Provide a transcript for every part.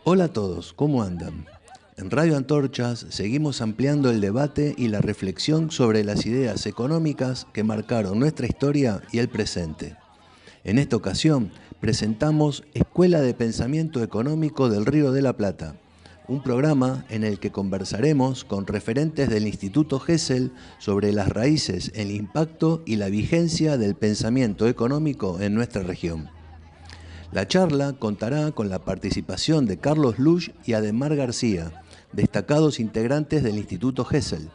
Hola a todos, ¿cómo andan? En Radio Antorchas seguimos ampliando el debate y la reflexión sobre las ideas económicas que marcaron nuestra historia y el presente. En esta ocasión presentamos Escuela de Pensamiento Económico del Río de la Plata, un programa en el que conversaremos con referentes del Instituto Gesell sobre las raíces, el impacto y la vigencia del pensamiento económico en nuestra región. La charla contará con la participación de Carlos Lusch y Ademar García, destacados integrantes del Instituto Gesell,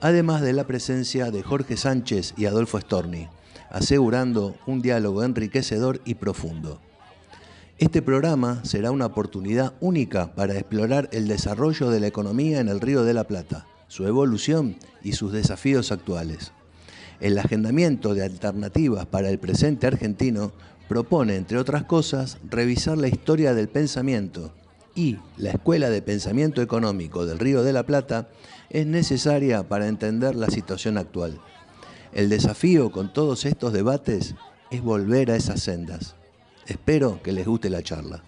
además de la presencia de Jorge Sánchez y Adolfo Storni, asegurando un diálogo enriquecedor y profundo. Este programa será una oportunidad única para explorar el desarrollo de la economía en el Río de la Plata, su evolución y sus desafíos actuales. El agendamiento de alternativas para el presente argentino propone, entre otras cosas, revisar la historia del pensamiento y la Escuela de Pensamiento Económico del Río de la Plata es necesaria para entender la situación actual. El desafío con todos estos debates es volver a esas sendas. Espero que les guste la charla.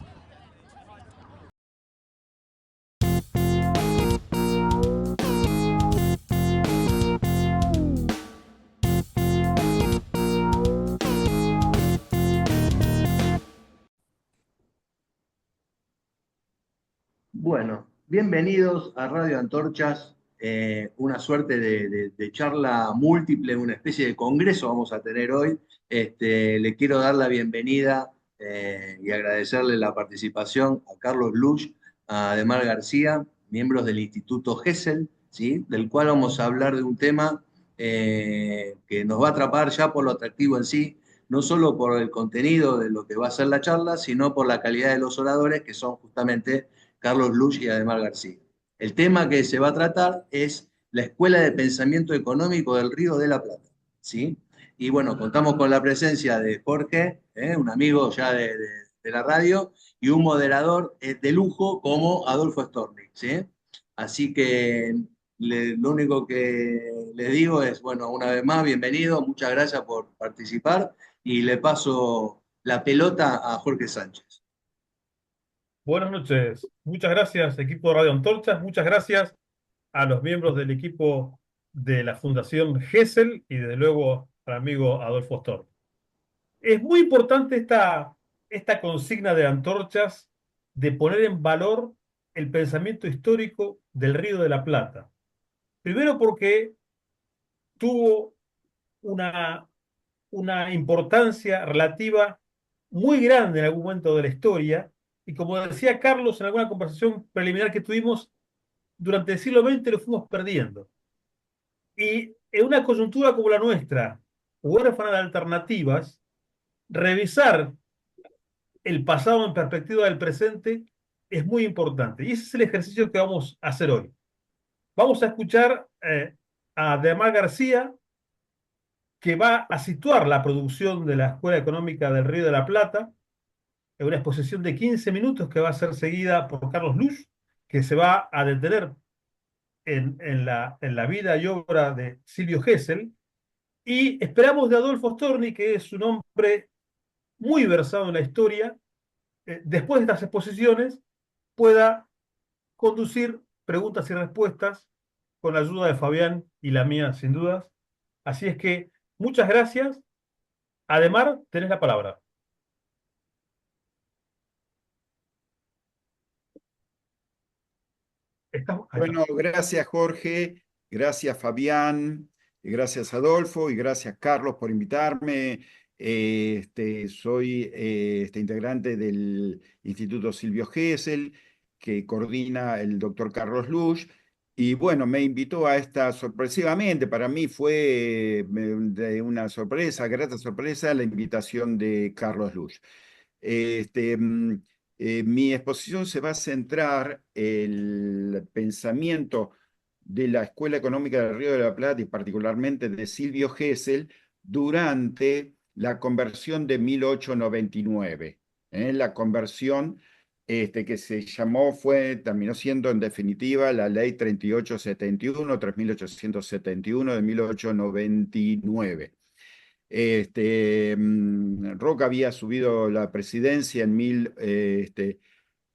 Bueno, bienvenidos a Radio Antorchas, una suerte de charla múltiple, una especie de congreso vamos a tener hoy. Le quiero dar la bienvenida y agradecerle la participación a Carlos Lusch, a Ademar García, miembros del Instituto Gesell, ¿sí? Del cual vamos a hablar de un tema que nos va a atrapar ya por lo atractivo en sí, no solo por el contenido de lo que va a ser la charla, sino por la calidad de los oradores, que son justamente Carlos Lusch y Ademar García. El tema que se va a tratar es la Escuela de Pensamiento Económico del Río de la Plata, ¿sí? Y bueno, contamos con la presencia de Jorge, un amigo ya de la radio, y un moderador de lujo como Adolfo Storni, ¿sí? Así que lo único que les digo es, bueno, una vez más, bienvenido, muchas gracias por participar y le paso la pelota a Jorge Sánchez. Buenas noches. Muchas gracias, equipo de Radio Antorchas. Muchas gracias a los miembros del equipo de la Fundación GESEL y desde luego al amigo Adolfo Storm. Es muy importante esta consigna de Antorchas de poner en valor el pensamiento histórico del Río de la Plata. Primero porque tuvo una, una importancia relativa muy grande en algún momento de la historia y como decía Carlos en alguna conversación preliminar que tuvimos, durante el siglo XX lo fuimos perdiendo. Y en una coyuntura como la nuestra, huérfana de alternativas, revisar el pasado en perspectiva del presente es muy importante. Y ese es el ejercicio que vamos a hacer hoy. Vamos a escuchar a Demar García, que va a situar la producción de la Escuela Económica del Río de la Plata en una exposición de 15 minutos que va a ser seguida por Carlos Luz, que se va a detener en la vida y obra de Silvio Gesell. Y esperamos de Adolfo Storni, que es un hombre muy versado en la historia, después de estas exposiciones, pueda conducir preguntas y respuestas con la ayuda de Fabián y la mía, sin dudas. Así es que muchas gracias. Ademar, tenés la palabra. Ahí está. Bueno, gracias Jorge, gracias Fabián, y gracias Adolfo y gracias Carlos por invitarme. Soy integrante del Instituto Silvio Gesell, que coordina el doctor Carlos Lusch. Y bueno, me invitó a esta sorpresivamente, para mí fue de una sorpresa, grata sorpresa, la invitación de Carlos Lusch. Este, mm, Mi exposición se va a centrar en el pensamiento de la Escuela Económica del Río de la Plata y particularmente de Silvio Gesell durante la conversión de 1899. La conversión que se llamó, terminó siendo en definitiva la Ley 3871, 3871 de 1899. Roca había subido la presidencia en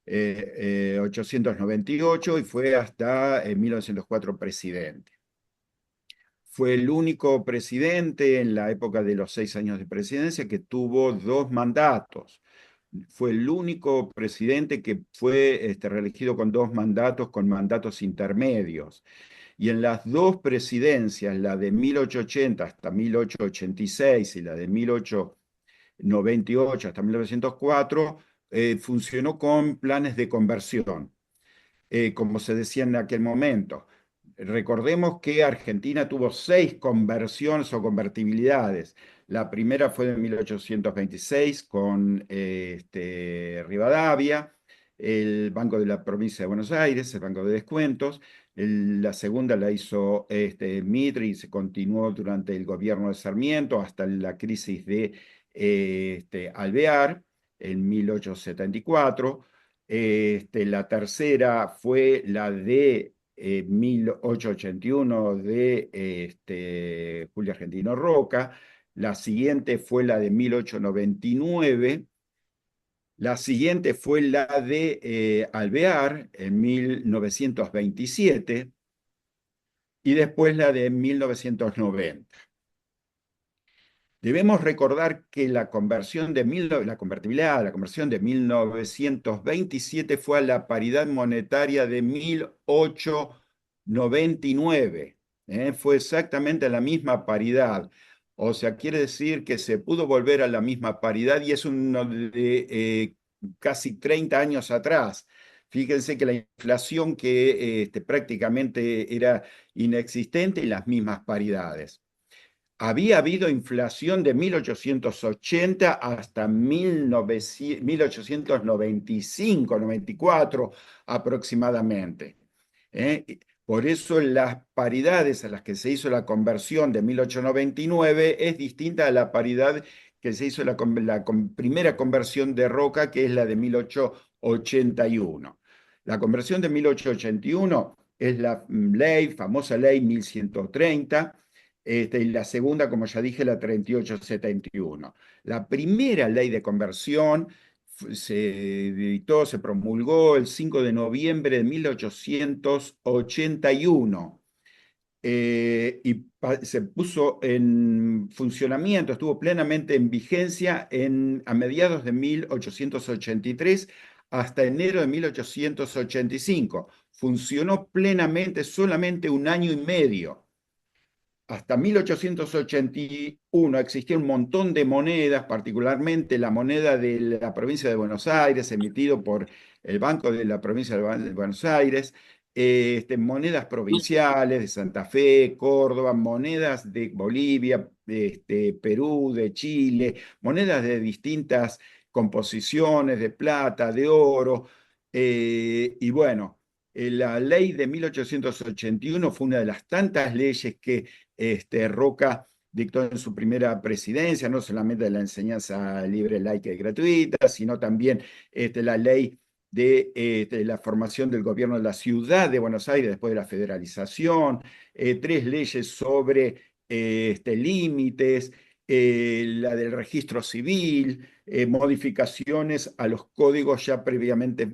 1898 y fue hasta 1904 presidente. Fue el único presidente en la época de los 6 años de presidencia que tuvo 2 mandatos. Fue el único presidente que fue reelegido con 2 mandatos, con mandatos intermedios. Y en las 2 presidencias, la de 1880 hasta 1886 y la de 1898 hasta 1904, funcionó con planes de conversión, como se decía en aquel momento. Recordemos que Argentina tuvo 6 conversiones o convertibilidades. La primera fue en 1826 con Rivadavia, el Banco de la Provincia de Buenos Aires, el Banco de Descuentos. La segunda la hizo Mitre y se continuó durante el gobierno de Sarmiento hasta la crisis de Alvear en 1874. La tercera fue la de 1881 de Julio Argentino Roca. La siguiente fue la de 1899. La siguiente fue la de Alvear en 1927 y después la de 1990. Debemos recordar que la conversión de la convertibilidad, la conversión de 1927 fue a la paridad monetaria de 1899. Fue exactamente la misma paridad. O sea, quiere decir que se pudo volver a la misma paridad y es uno de casi 30 años atrás. Fíjense que la inflación que prácticamente era inexistente y las mismas paridades. Había habido inflación de 1880 hasta 1895, 94 aproximadamente. Por eso las paridades a las que se hizo la conversión de 1899 es distinta a la paridad que se hizo la primera conversión de Roca, que es la de 1881. La conversión de 1881 es la famosa ley 1130, y la segunda, como ya dije, la 3871. La primera ley de conversión se editó, se promulgó el 5 de noviembre de 1881 y se puso en funcionamiento, estuvo plenamente en vigencia a mediados de 1883 hasta enero de 1885. Funcionó plenamente solamente un año y medio. Hasta 1881 existía un montón de monedas, particularmente la moneda de la provincia de Buenos Aires, emitido por el Banco de la Provincia de Buenos Aires, monedas provinciales de Santa Fe, Córdoba, monedas de Bolivia, Perú, de Chile, monedas de distintas composiciones, de plata, de oro, y bueno. La ley de 1881 fue una de las tantas leyes que Roca dictó en su primera presidencia, no solamente de la enseñanza libre, laica y gratuita, sino también la ley de la formación del gobierno de la ciudad de Buenos Aires después de la federalización, 3 leyes sobre límites, la del registro civil, modificaciones a los códigos ya previamente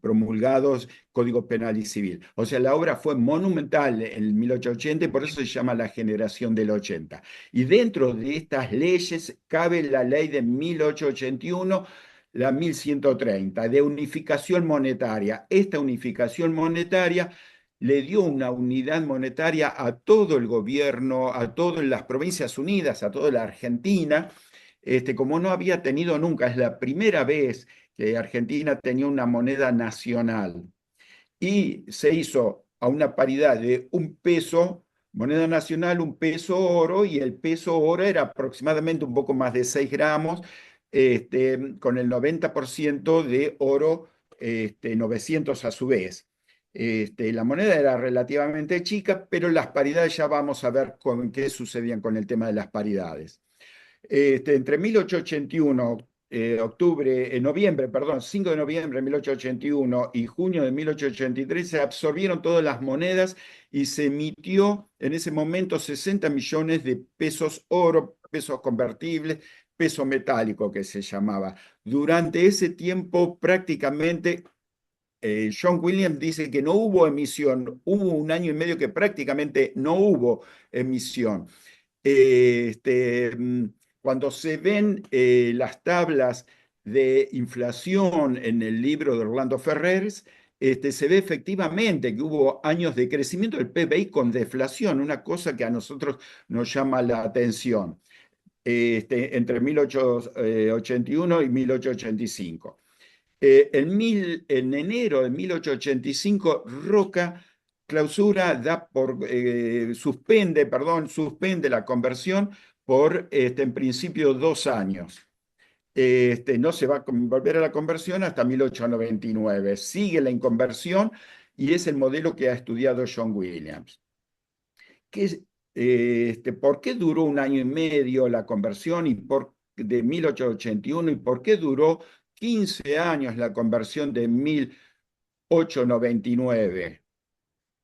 promulgados, Código Penal y Civil. O sea, la obra fue monumental en 1880 y por eso se llama la generación del 80. Y dentro de estas leyes cabe la ley de 1881, la 1130, de unificación monetaria. Esta unificación monetaria le dio una unidad monetaria a todo el gobierno, a todas las Provincias Unidas, a toda la Argentina, como no había tenido nunca. Es la primera vez que Argentina tenía una moneda nacional y se hizo a una paridad de un peso, moneda nacional, un peso oro, y el peso oro era aproximadamente un poco más de 6 gramos, con el 90% de oro 900 a su vez. La moneda era relativamente chica, pero las paridades ya vamos a ver qué sucedían con el tema de las paridades. Entre 1881, noviembre, perdón, 5 de noviembre de 1881 y junio de 1883 se absorbieron todas las monedas y se emitió en ese momento 60 millones de pesos oro, pesos convertibles, peso metálico que se llamaba. Durante ese tiempo prácticamente John Williams dice que no hubo emisión, hubo un año y medio que prácticamente no hubo emisión. Cuando se ven las tablas de inflación en el libro de Orlando Ferrers, se ve efectivamente que hubo años de crecimiento del PBI con deflación, una cosa que a nosotros nos llama la atención, entre 1881 y 1885. En enero de 1885, Roca suspende la conversión por, en principio, 2 años. No se va a volver a la conversión hasta 1899. Sigue la inconversión y es el modelo que ha estudiado John Williams. ¿Por qué duró un año y medio la conversión de 1881 y por qué duró 15 años la conversión de 1899?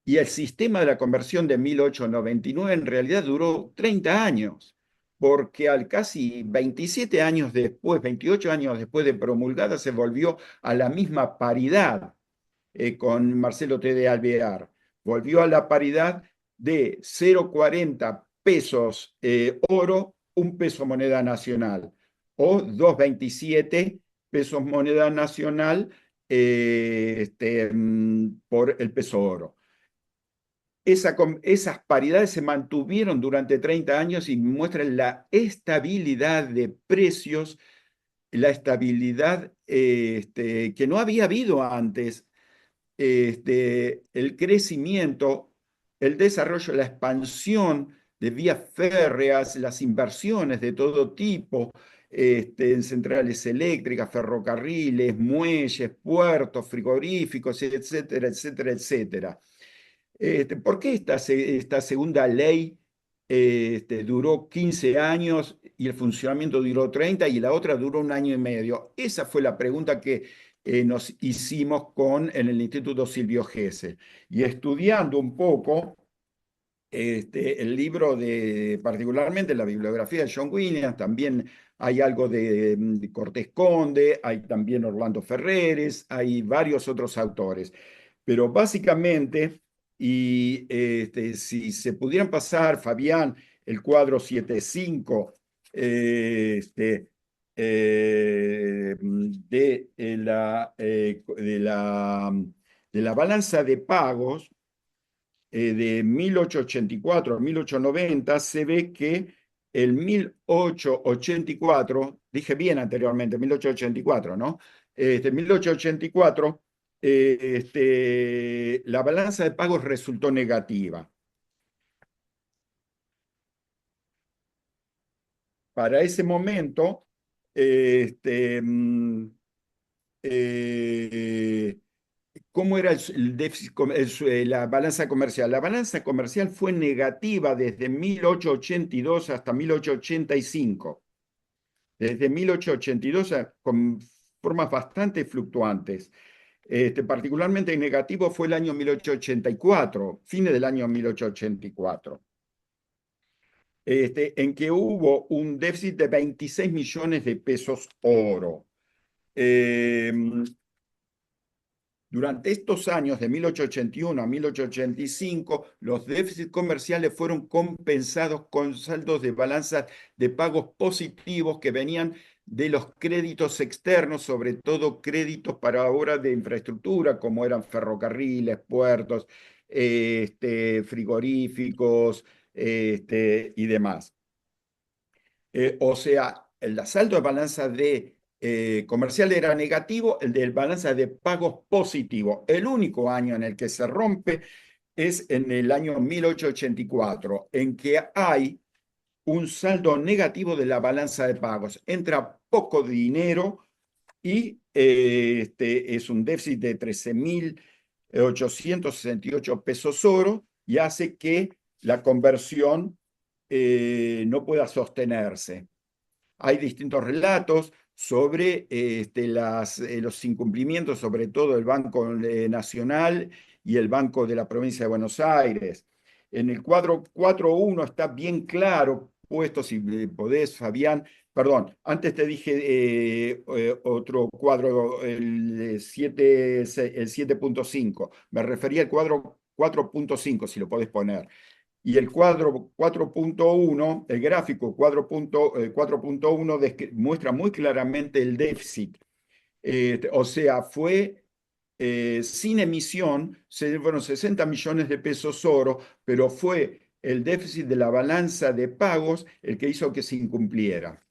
Y el sistema de la conversión de 1899 en realidad duró 30 años, porque al casi 27 años después, 28 años después de promulgada, se volvió a la misma paridad con Marcelo T. de Alvear. Volvió a la paridad de 0,40 pesos oro, 1 peso moneda nacional, o 2,27 pesos moneda nacional por el peso oro. Esas paridades se mantuvieron durante 30 años y muestran la estabilidad de precios, la estabilidad que no había habido antes, el crecimiento, el desarrollo, la expansión de vías férreas, las inversiones de todo tipo, en centrales eléctricas, ferrocarriles, muelles, puertos, frigoríficos, etcétera, etcétera, etcétera. ¿Por qué esta segunda ley duró 15 años y el funcionamiento duró 30 y la otra duró un año y medio? Esa fue la pregunta que nos hicimos en el Instituto Silvio Gesell. Y estudiando un poco el libro particularmente la bibliografía de John Williams, también hay algo de Cortés Conde, hay también Orlando Ferreres, hay varios otros autores. Pero básicamente, y si se pudieran pasar, Fabián, el cuadro 7.5 de la balanza de pagos de 1884 a 1890, se ve que el 1884, dije bien anteriormente, 1884, ¿no? 1884, la balanza de pagos resultó negativa. Para ese momento, ¿cómo era el déficit, la balanza comercial? La balanza comercial fue negativa desde 1882 hasta 1885. Desde 1882 con formas bastante fluctuantes. Particularmente negativo fue el año 1884, fines del año 1884. En que hubo un déficit de 26 millones de pesos oro. Durante estos años, de 1881 a 1885, los déficits comerciales fueron compensados con saldos de balanzas de pagos positivos que venían de los créditos externos, sobre todo créditos para obras de infraestructura, como eran ferrocarriles, puertos, frigoríficos y demás. O sea, el saldo de balanza comercial era negativo, el de balanza de pagos positivo. El único año en el que se rompe es en el año 1884, en que hay un saldo negativo de la balanza de pagos. Entra poco dinero y es un déficit de 13.868 pesos oro y hace que la conversión no pueda sostenerse. Hay distintos relatos sobre los incumplimientos, sobre todo el Banco Nacional y el Banco de la Provincia de Buenos Aires. En el cuadro 4.1 está bien claro puesto, si podés, Fabián, perdón, antes te dije otro cuadro, el 7.5. Me refería al cuadro 4.5, si lo podés poner. Y el cuadro 4.1, el gráfico 4.1 muestra muy claramente el déficit. O sea, fue sin emisión, fueron 60 millones de pesos oro, pero fue el déficit de la balanza de pagos el que hizo que se incumpliera.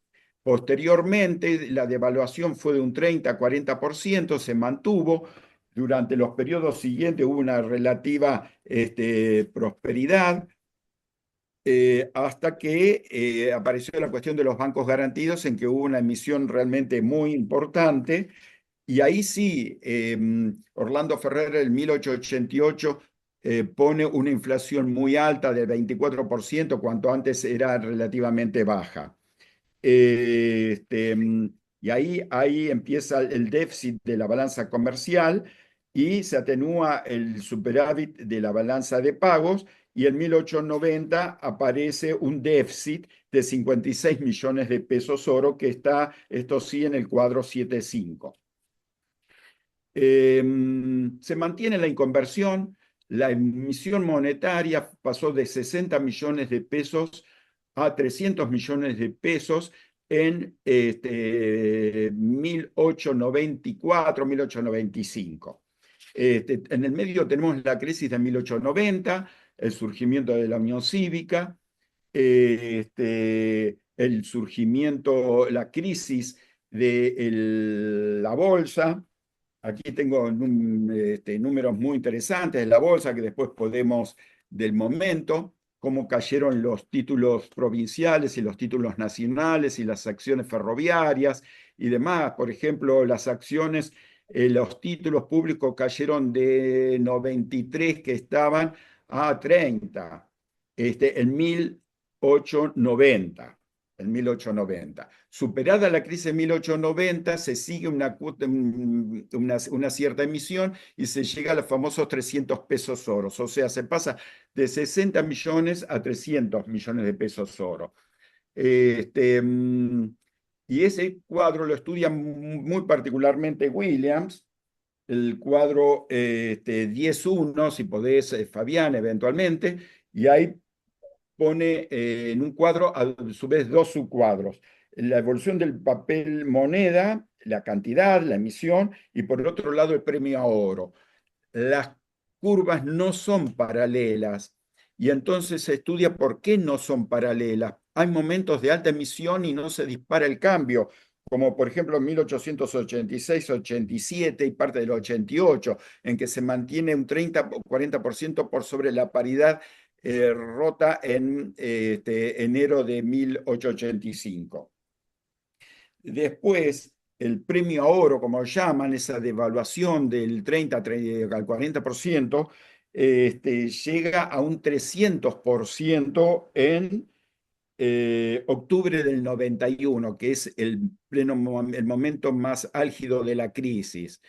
Posteriormente, la devaluación fue de un 30-40%, se mantuvo. Durante los periodos siguientes hubo una relativa prosperidad, hasta que apareció la cuestión de los bancos garantidos, en que hubo una emisión realmente muy importante. Y ahí sí, Orlando Ferrer en 1888 pone una inflación muy alta del 24%, cuanto antes era relativamente baja. Y ahí empieza el déficit de la balanza comercial y se atenúa el superávit de la balanza de pagos, y en 1890 aparece un déficit de 56 millones de pesos oro, que está, esto sí, en el cuadro 7.5. Se mantiene la inconversión, la emisión monetaria pasó de 60 millones de pesos a 300 millones de pesos en 1894, 1895. En el medio tenemos la crisis de 1890, el surgimiento de la Unión Cívica, el surgimiento, la crisis de la bolsa. Aquí tengo números muy interesantes de la bolsa, que después podemos, del momento, cómo cayeron los títulos provinciales y los títulos nacionales y las acciones ferroviarias y demás. Por ejemplo, las acciones, los títulos públicos cayeron de 93, que estaban, a 30, en 1890. En 1890. Superada la crisis de 1890, se sigue una cierta emisión y se llega a los famosos 300 pesos oros. O sea, se pasa de 60 millones a 300 millones de pesos oro. Y ese cuadro lo estudia muy particularmente Williams, el cuadro 10.1, si podés, Fabián, eventualmente, y ahí pone en un cuadro, a su vez, dos subcuadros: la evolución del papel moneda, la cantidad, la emisión, y por otro lado el premio a oro. Las curvas no son paralelas, y entonces se estudia por qué no son paralelas. Hay momentos de alta emisión y no se dispara el cambio, como por ejemplo en 1886, 87 y parte del 88, en que se mantiene un 30 o 40% por sobre la paridad rota en enero de 1885. Después, el premio a oro, como llaman, esa devaluación del 30 al 40%, llega a un 300% en octubre del 91, que es el momento más álgido de la crisis.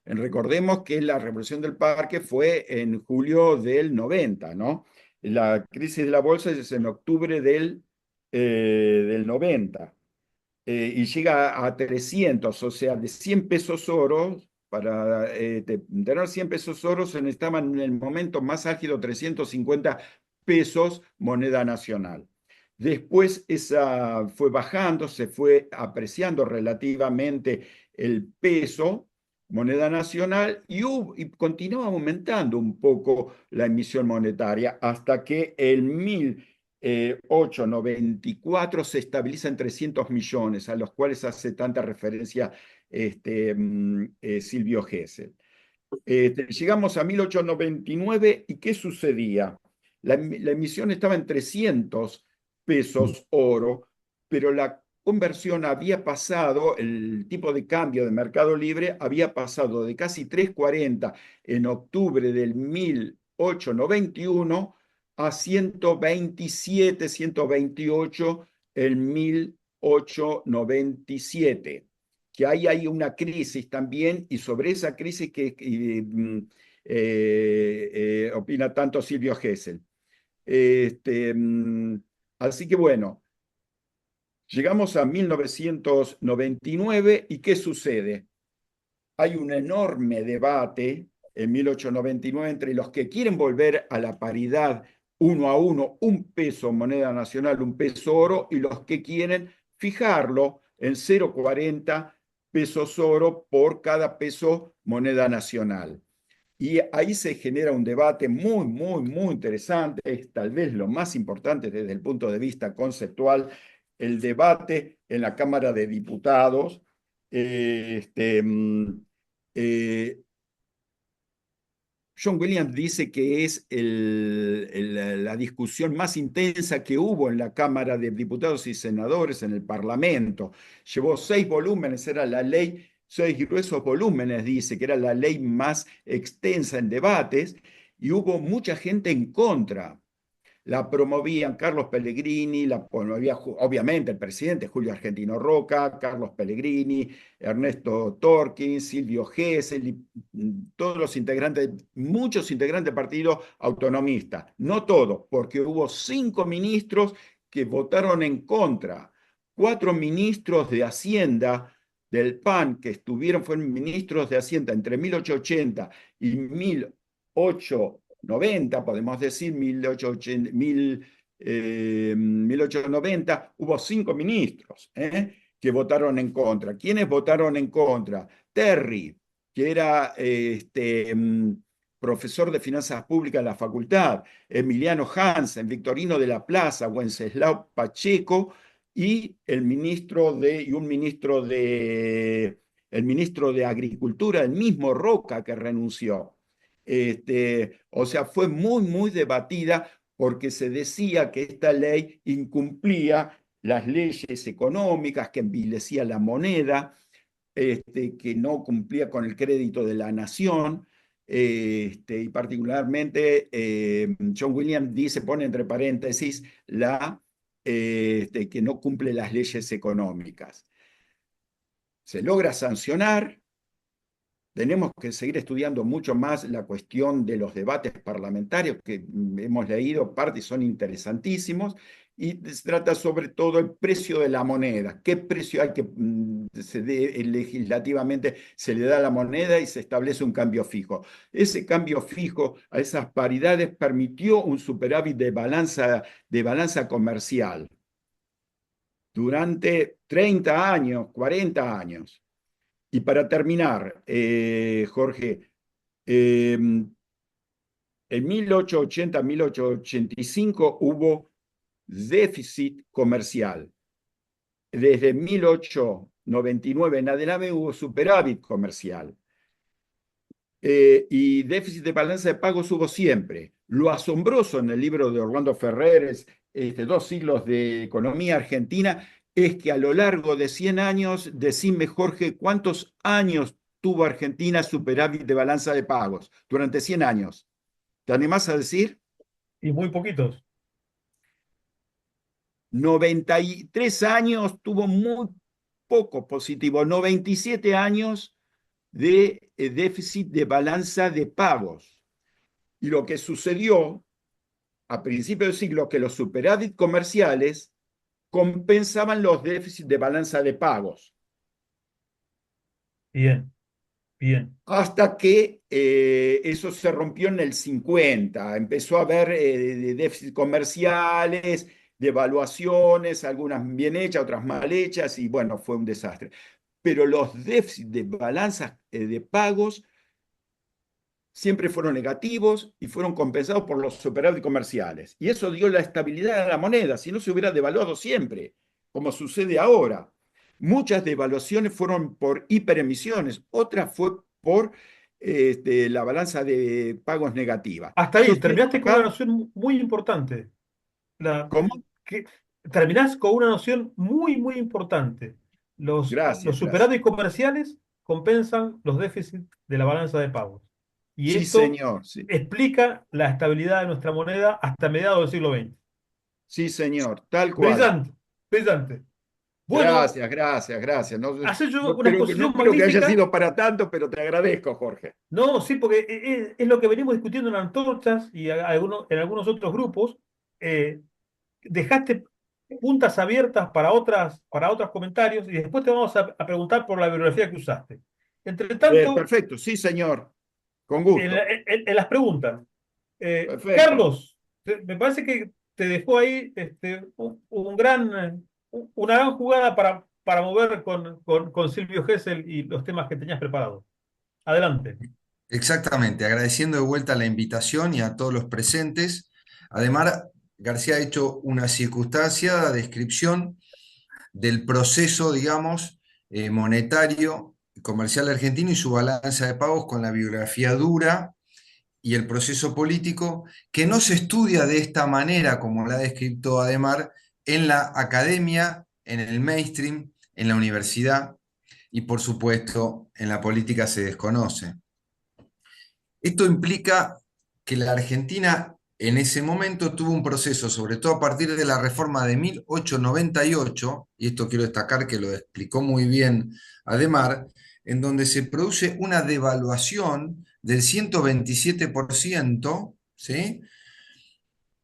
Recordemos que la revolución del parque fue en julio del 90, ¿no? La crisis de la bolsa es en octubre del 90, y llega a 300, o sea, de 100 pesos oro. Para tener 100 pesos oro se necesitaban en el momento más álgido 350 pesos moneda nacional. Después esa fue bajando, se fue apreciando relativamente el peso moneda nacional, y continuaba aumentando un poco la emisión monetaria, hasta que el 1894 se estabiliza en 300 millones, a los cuales hace tanta referencia Silvio Gesell. Llegamos a 1899, ¿y qué sucedía? La emisión estaba en 300 pesos oro, pero la conversión había pasado, el tipo de cambio de Mercado Libre había pasado de casi 3.40 en octubre del 1891 a 127, 128 en 1897. Que ahí hay una crisis también, y sobre esa crisis que opina tanto Silvio Gesell. Así que bueno, Llegamos a 1999 y ¿qué sucede? Hay un enorme debate en 1899 entre los que quieren volver a la paridad 1 a 1, un peso moneda nacional, un peso oro, y los que quieren fijarlo en 0,40 pesos oro por cada peso moneda nacional. Y ahí se genera un debate muy, muy, muy interesante, es tal vez lo más importante desde el punto de vista conceptual, el debate en la Cámara de Diputados. Eh, este, mm, eh, John Williams dice que es la discusión más intensa que hubo en la Cámara de Diputados y Senadores en el Parlamento. Llevó 6 volúmenes, era la ley, 6 gruesos volúmenes, dice que era la ley más extensa en debates, y hubo mucha gente en contra. La promovían Carlos Pellegrini, la promovía obviamente el presidente Julio Argentino Roca, Carlos Pellegrini, Ernesto Torquín, Silvio Gesell, todos los integrantes, muchos integrantes del partido autonomista. No todos, porque hubo 5 ministros que votaron en contra, 4 ministros de Hacienda del PAN que fueron ministros de Hacienda entre 1880 y 1890, podemos decir 1890, hubo 5 ministros que votaron en contra. ¿Quiénes votaron en contra? Terry, que era profesor de finanzas públicas en la facultad, Emiliano Hansen, Victorino de la Plaza, Wenceslao Pacheco, y el ministro de Agricultura, el mismo Roca, que renunció. O sea, fue muy, muy debatida porque se decía que esta ley incumplía las leyes económicas, que envilecía la moneda, que no cumplía con el crédito de la nación. Y particularmente John Williams pone entre paréntesis que no cumple las leyes económicas. Se logra sancionar. Tenemos que seguir estudiando mucho más la cuestión de los debates parlamentarios que hemos leído, partes son interesantísimos, y se trata sobre todo el precio de la moneda. ¿Qué precio hay que legislativamente se le da a la moneda y se establece un cambio fijo? Ese cambio fijo a esas paridades permitió un superávit de balanza comercial durante 30 años, 40 años. Y para terminar, Jorge, en 1880-1885 hubo déficit comercial. Desde 1899 en adelante hubo superávit comercial. Y déficit de balanza de pagos hubo siempre. Lo asombroso en el libro de Orlando Ferreres, 2 siglos de economía argentina, es que a lo largo de 100 años, decime Jorge, ¿cuántos años tuvo Argentina superávit de balanza de pagos? Durante 100 años. ¿Te animás a decir? Y muy poquitos. 93 años tuvo muy poco positivo, 97 años de déficit de balanza de pagos. Y lo que sucedió a principios del siglo que los superávit comerciales compensaban los déficits de balanza de pagos. Bien, bien. Hasta que eso se rompió en el 50. Empezó a haber déficits comerciales, devaluaciones, algunas bien hechas, otras mal hechas, y bueno, fue un desastre. Pero los déficits de balanza de pagos siempre fueron negativos y fueron compensados por los superávit comerciales. Y eso dio la estabilidad a la moneda, si no se hubiera devaluado siempre, como sucede ahora. Muchas devaluaciones fueron por hiperemisiones, otras fue por la balanza de pagos negativa. Hasta Yo ahí, estoy terminaste con una acá, noción muy importante. La, ¿cómo? que, terminás con una noción muy, muy importante. Los Gracias, gracias. superávit comerciales compensan los déficits de la balanza de pagos. Y Sí, esto señor, sí, explica la estabilidad de nuestra moneda hasta mediados del siglo XX. sí, señor, tal cual. Brillante, brillante. Bueno, Gracias, gracias, gracias. No, has hecho no una creo, no exposición creo que haya magnífica. sido para tanto, pero te agradezco, Jorge. No, sí, porque es lo que venimos discutiendo en Antorchas y en algunos otros grupos. Dejaste puntas abiertas para otros comentarios y después te vamos a preguntar por la bibliografía que usaste. Entre tanto, Perfecto, sí, señor, con en, gusto. en las preguntas, Perfecto. Carlos, me parece que te dejó ahí una gran jugada para mover con Silvio Gesell y los temas que tenías preparados. Adelante. Exactamente, agradeciendo de vuelta la invitación y a todos los presentes. Además, García ha hecho una circunstanciada descripción del proceso, digamos, monetario y comercial argentino y su balanza de pagos con la bibliografía dura y el proceso político, que no se estudia de esta manera, como la ha descrito Ademar, en la academia, en el mainstream, en la universidad y, por supuesto, en la política se desconoce. Esto implica que la Argentina en ese momento tuvo un proceso, sobre todo a partir de la reforma de 1898, y esto quiero destacar que lo explicó muy bien Ademar, en donde se produce una devaluación del 127%, ¿sí?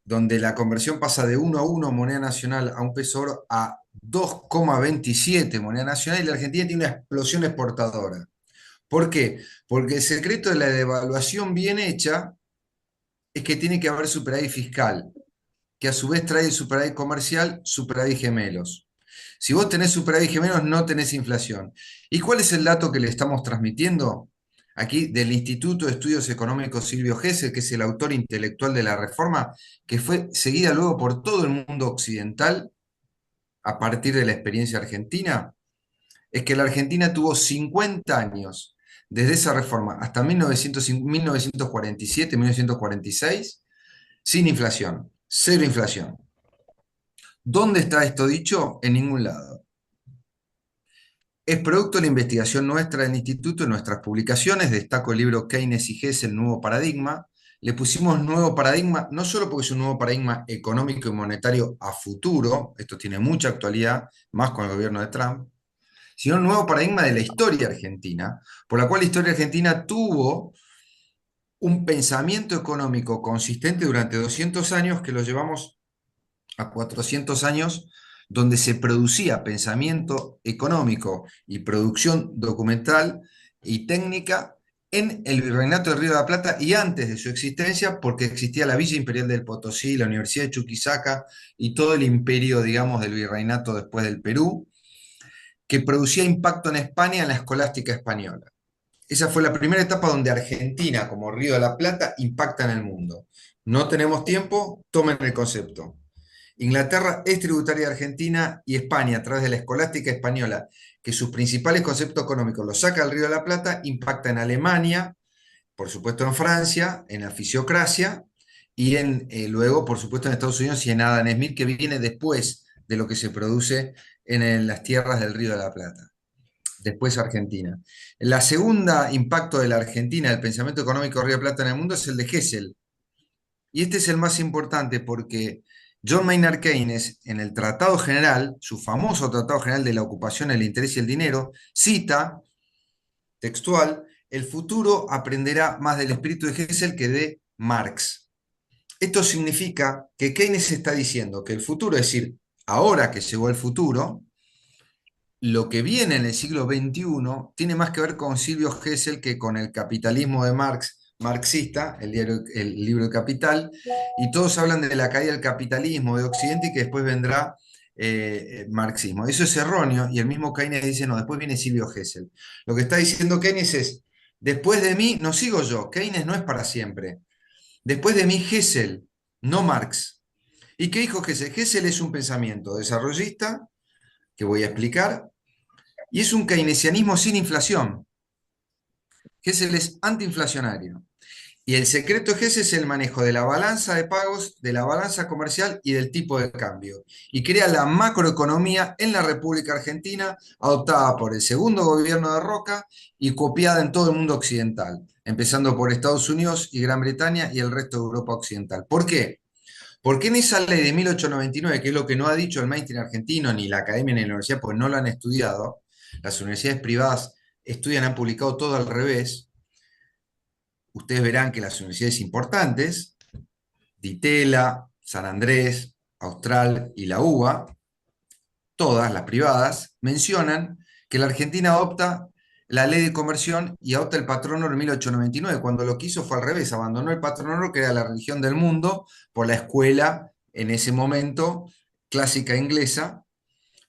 Donde la conversión pasa de 1 a 1 moneda nacional a un peso oro a 2,27 moneda nacional, y la Argentina tiene una explosión exportadora. ¿Por qué? Porque el secreto de la devaluación bien hecha es que tiene que haber superávit fiscal, que a su vez trae superávit comercial, superávit gemelos. Si vos tenés superávit gemelos, no tenés inflación. ¿Y cuál es el dato que le estamos transmitiendo? Aquí del Instituto de Estudios Económicos Silvio Gesell, que es el autor intelectual de la reforma, que fue seguida luego por todo el mundo occidental a partir de la experiencia argentina, es que la Argentina tuvo 50 años, desde esa reforma hasta 1947, 1946, sin inflación, cero inflación. ¿Dónde está esto dicho? En ningún lado. Es producto de la investigación nuestra del instituto, en nuestras publicaciones, destaco el libro Keynes y Gesell, el nuevo paradigma. Le pusimos nuevo paradigma, no solo porque es un nuevo paradigma económico y monetario a futuro, esto tiene mucha actualidad, más con el gobierno de Trump, sino un nuevo paradigma de la historia argentina, por la cual la historia argentina tuvo un pensamiento económico consistente durante 200 años que lo llevamos a 400 años, donde se producía pensamiento económico y producción documental y técnica en el Virreinato del Río de la Plata y antes de su existencia, porque existía la Villa Imperial del Potosí, la Universidad de Chuquisaca y todo el imperio, digamos, del Virreinato después del Perú, que producía impacto en España en la escolástica española. Esa fue la primera etapa donde Argentina, como Río de la Plata, impacta en el mundo. No tenemos tiempo, tomen el concepto. Inglaterra es tributaria de Argentina y España, a través de la escolástica española, que sus principales conceptos económicos los saca del Río de la Plata, impacta en Alemania, por supuesto en Francia, en la fisiocracia, y luego, por supuesto, en Estados Unidos y en Adam Smith, que viene después de lo que se produce en las tierras del Río de la Plata. Después Argentina. La segunda impacto de la Argentina, del pensamiento económico de Río de Plata en el mundo, es el de Gesell. Y este es el más importante porque John Maynard Keynes, en el Tratado General, su famoso Tratado General de la Ocupación, el Interés y el Dinero, cita, textual, el futuro aprenderá más del espíritu de Gesell que de Marx. Esto significa que Keynes está diciendo que el futuro, es decir, ahora que llegó el futuro, lo que viene en el siglo XXI tiene más que ver con Silvio Gesell que con el capitalismo de Marx, marxista, el libro de Capital, y todos hablan de la caída del capitalismo de Occidente y que después vendrá marxismo. Eso es erróneo y el mismo Keynes dice, no, después viene Silvio Gesell. Lo que está diciendo Keynes es, después de mí no sigo yo, Keynes no es para siempre. Después de mí Gesell, no Marx. ¿Y qué dijo Gesell? Gesell es un pensamiento desarrollista, que voy a explicar, y es un keynesianismo sin inflación. Gesell es antiinflacionario. Y el secreto de Gesell es el manejo de la balanza de pagos, de la balanza comercial y del tipo de cambio. Y crea la macroeconomía en la República Argentina, adoptada por el segundo gobierno de Roca y copiada en todo el mundo occidental, empezando por Estados Unidos y Gran Bretaña y el resto de Europa occidental. ¿Por qué? Porque en esa ley de 1899, que es lo que no ha dicho el mainstream argentino, ni la academia ni la universidad, pues no lo han estudiado, las universidades privadas estudian, han publicado todo al revés. Ustedes verán que las universidades importantes, Di Tella, San Andrés, Austral y la UBA, todas las privadas, mencionan que la Argentina adopta la ley de conversión y adopta el patrón oro en 1899, cuando lo que hizo fue al revés, abandonó el patrón oro, que era la religión del mundo, por la escuela, en ese momento, clásica inglesa,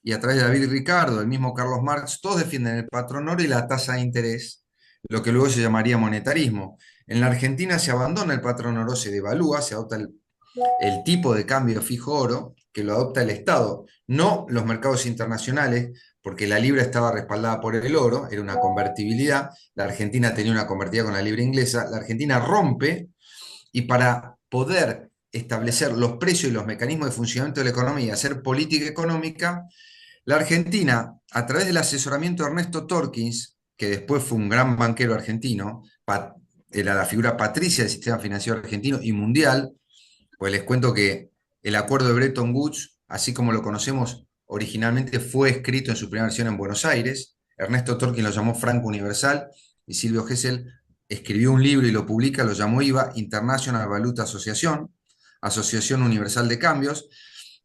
y a través de David Ricardo, el mismo Carlos Marx, todos defienden el patrón oro y la tasa de interés, lo que luego se llamaría monetarismo. En la Argentina se abandona el patrón oro, se devalúa, se adopta el tipo de cambio fijo oro, que lo adopta el Estado, no los mercados internacionales, porque la libra estaba respaldada por el oro, era una convertibilidad, la Argentina tenía una convertida con la libra inglesa, la Argentina rompe, y para poder establecer los precios y los mecanismos de funcionamiento de la economía y hacer política económica, la Argentina, a través del asesoramiento de Ernesto Torkins, que después fue un gran banquero argentino, era la figura patricia del sistema financiero argentino y mundial, pues les cuento que el acuerdo de Bretton Woods, así como lo conocemos originalmente, fue escrito en su primera versión en Buenos Aires. Ernesto Torkins lo llamó Franco Universal y Silvio Gesell escribió un libro y lo publica, lo llamó IVA, International Valuta Association, Asociación Universal de Cambios,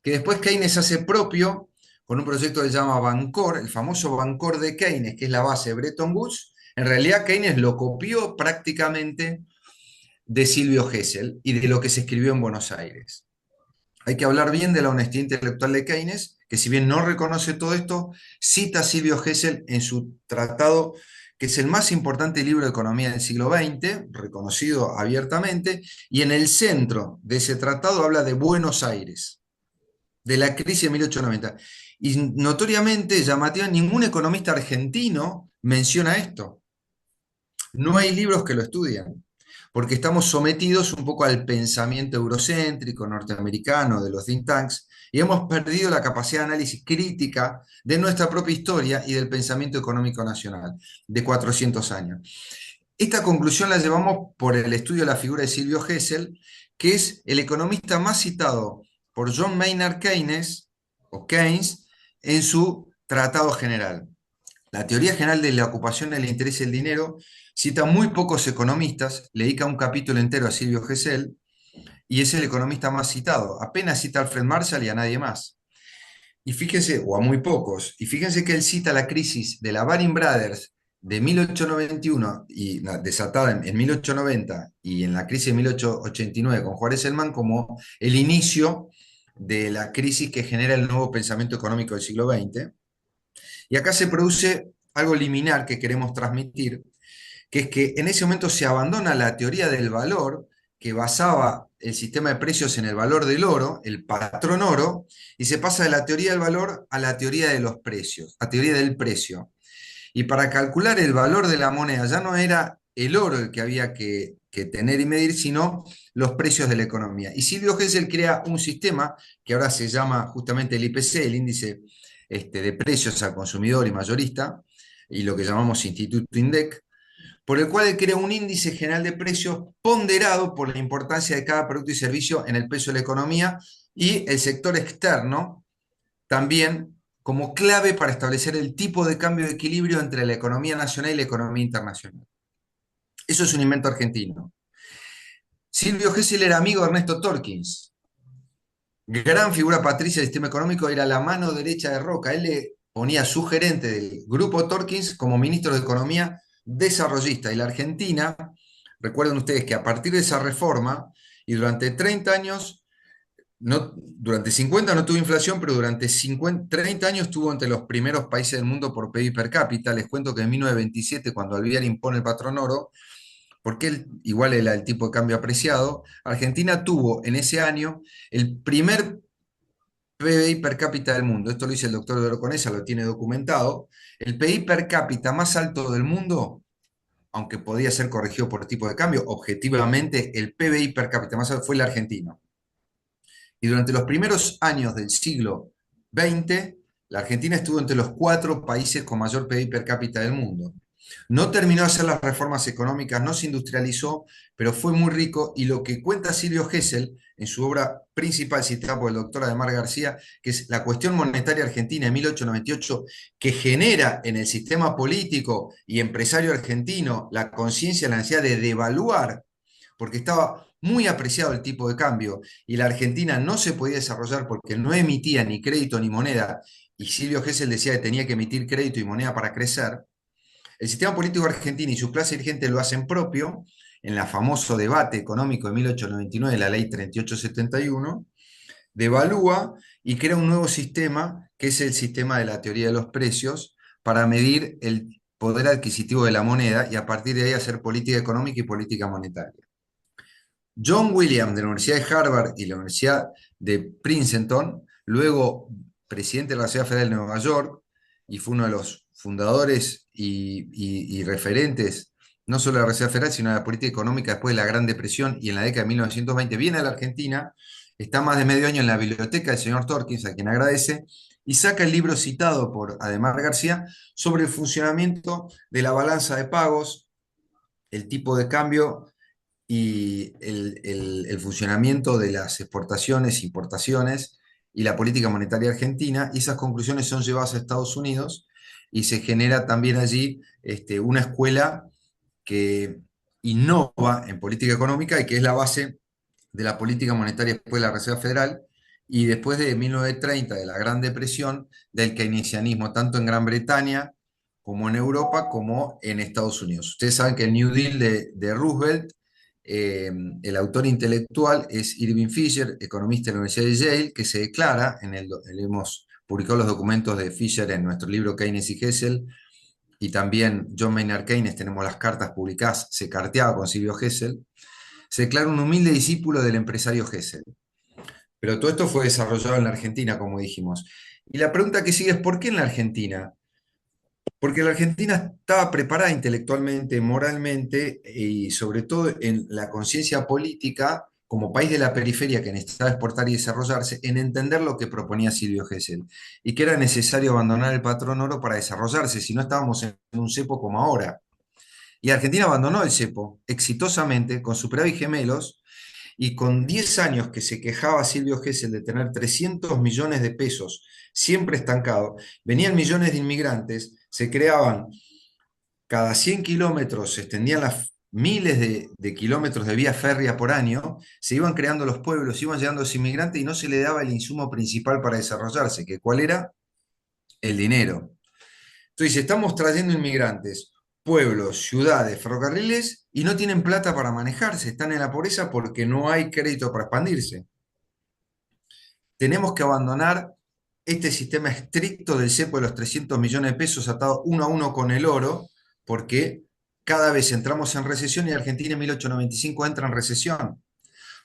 que después Keynes hace propio con un proyecto que se llama Bancor, el famoso Bancor de Keynes, que es la base de Bretton Woods. En realidad Keynes lo copió prácticamente de Silvio Gesell y de lo que se escribió en Buenos Aires. Hay que hablar bien de la honestidad intelectual de Keynes, que si bien no reconoce todo esto, cita a Silvio Gesell en su tratado, que es el más importante libro de economía del siglo XX, reconocido abiertamente, y en el centro de ese tratado habla de Buenos Aires, de la crisis de 1890. Y notoriamente, llamativa, ningún economista argentino menciona esto. No hay libros que lo estudian, porque estamos sometidos un poco al pensamiento eurocéntrico, norteamericano, de los think tanks, y hemos perdido la capacidad de análisis crítica de nuestra propia historia y del pensamiento económico nacional de 400 años. Esta conclusión la llevamos por el estudio de la figura de Silvio Gesell, que es el economista más citado por John Maynard Keynes, o Keynes, en su Tratado General. La teoría general de la ocupación, del interés y el dinero cita muy pocos economistas, le dedica un capítulo entero a Silvio Gesell, y es el economista más citado. Apenas cita a Alfred Marshall y a nadie más. Y fíjense, o a muy pocos, y fíjense que él cita la crisis de la Baring Brothers de 1891, y desatada en 1890, y en la crisis de 1889 con Juárez Selman como el inicio de la crisis que genera el nuevo pensamiento económico del siglo XX. Y acá se produce algo liminar que queremos transmitir, que es que en ese momento se abandona la teoría del valor, que basaba el sistema de precios en el valor del oro, el patrón oro, y se pasa de la teoría del valor a la teoría de los precios, a teoría del precio. Y para calcular el valor de la moneda ya no era el oro el que había que tener y medir, sino los precios de la economía. Y Silvio Gesell crea un sistema que ahora se llama justamente el IPC, el índice de precios al consumidor y mayorista, y lo que llamamos Instituto INDEC, por el cual él crea un índice general de precios ponderado por la importancia de cada producto y servicio en el peso de la economía, y el sector externo también como clave para establecer el tipo de cambio de equilibrio entre la economía nacional y la economía internacional. Eso es un invento argentino. Silvio Gesell era amigo de Ernesto Torkins, gran figura patricia del sistema económico, era la mano derecha de Roca. Él le ponía su gerente del grupo Torkins como ministro de Economía desarrollista. Y la Argentina, recuerden ustedes que a partir de esa reforma, y durante 30 años, durante 50 no tuvo inflación, pero durante 30 años estuvo entre los primeros países del mundo por PIB per cápita. Les cuento que en 1927, cuando Alvear impone el patrón oro, porque él igual era el tipo de cambio apreciado, Argentina tuvo en ese año el primer PBI per cápita del mundo. Esto lo dice el doctor de Oroconesa, lo tiene documentado. El PIB per cápita más alto del mundo, aunque podía ser corregido por tipo de cambio, objetivamente el PBI per cápita más alto fue el argentino. Y durante los primeros años del siglo XX, la Argentina estuvo entre los 4 países con mayor PIB per cápita del mundo. No terminó de hacer las reformas económicas, no se industrializó, pero fue muy rico, y lo que cuenta Silvio Gesell en su obra principal, citada por el doctor Ademar García, que es La cuestión monetaria argentina de 1898, que genera en el sistema político y empresario argentino la conciencia de la necesidad de devaluar, porque estaba muy apreciado el tipo de cambio, y la Argentina no se podía desarrollar porque no emitía ni crédito ni moneda, y Silvio Gesell decía que tenía que emitir crédito y moneda para crecer, el sistema político argentino y su clase dirigente lo hacen propio en el famoso debate económico de 1899, la ley 3871, devalúa y crea un nuevo sistema, que es el sistema de la teoría de los precios, para medir el poder adquisitivo de la moneda y a partir de ahí hacer política económica y política monetaria. John Williams de la Universidad de Harvard y la Universidad de Princeton, luego presidente de la Reserva Federal de Nueva York, y fue uno de los fundadores y referentes, no solo de la Reserva Federal, sino de la política económica después de la Gran Depresión y en la década de 1920, viene a la Argentina, está más de medio año en la biblioteca del señor Torkins, a quien agradece, y saca el libro citado por Ademar García sobre el funcionamiento de la balanza de pagos, el tipo de cambio y el funcionamiento de las exportaciones, importaciones y la política monetaria argentina, y esas conclusiones son llevadas a Estados Unidos y se genera también allí una escuela que innova en política económica y que es la base de la política monetaria después de la Reserva Federal y después de 1930, de la Gran Depresión, del keynesianismo, tanto en Gran Bretaña como en Europa, como en Estados Unidos. Ustedes saben que el New Deal de Roosevelt, el autor intelectual es Irving Fisher, economista de la Universidad de Yale, que se declara, hemos publicado los documentos de Fisher en nuestro libro Keynes y Gesell, y también John Maynard Keynes, tenemos las cartas publicadas, se carteaba con Silvio Gesell, se declara un humilde discípulo del empresario Gesell. Pero todo esto fue desarrollado en la Argentina, como dijimos. Y la pregunta que sigue es, ¿por qué en la Argentina? Porque la Argentina estaba preparada intelectualmente, moralmente y sobre todo en la conciencia política, como país de la periferia que necesitaba exportar y desarrollarse, en entender lo que proponía Silvio Gesell y que era necesario abandonar el patrón oro para desarrollarse, si no estábamos en un cepo como ahora. Y Argentina abandonó el cepo exitosamente con superávit gemelos y con 10 años que se quejaba Silvio Gesell de tener 300 millones de pesos siempre estancado, venían millones de inmigrantes, se creaban cada 100 kilómetros, se extendían las miles de kilómetros de vía férrea por año, se iban creando los pueblos, iban llegando los inmigrantes y no se le daba el insumo principal para desarrollarse, que ¿cuál era? El dinero. Entonces, estamos trayendo inmigrantes, pueblos, ciudades, ferrocarriles, y no tienen plata para manejarse, están en la pobreza porque no hay crédito para expandirse. Tenemos que abandonar este sistema estricto del cepo de los 300 millones de pesos atado uno a uno con el oro, porque cada vez entramos en recesión y Argentina en 1895 entra en recesión.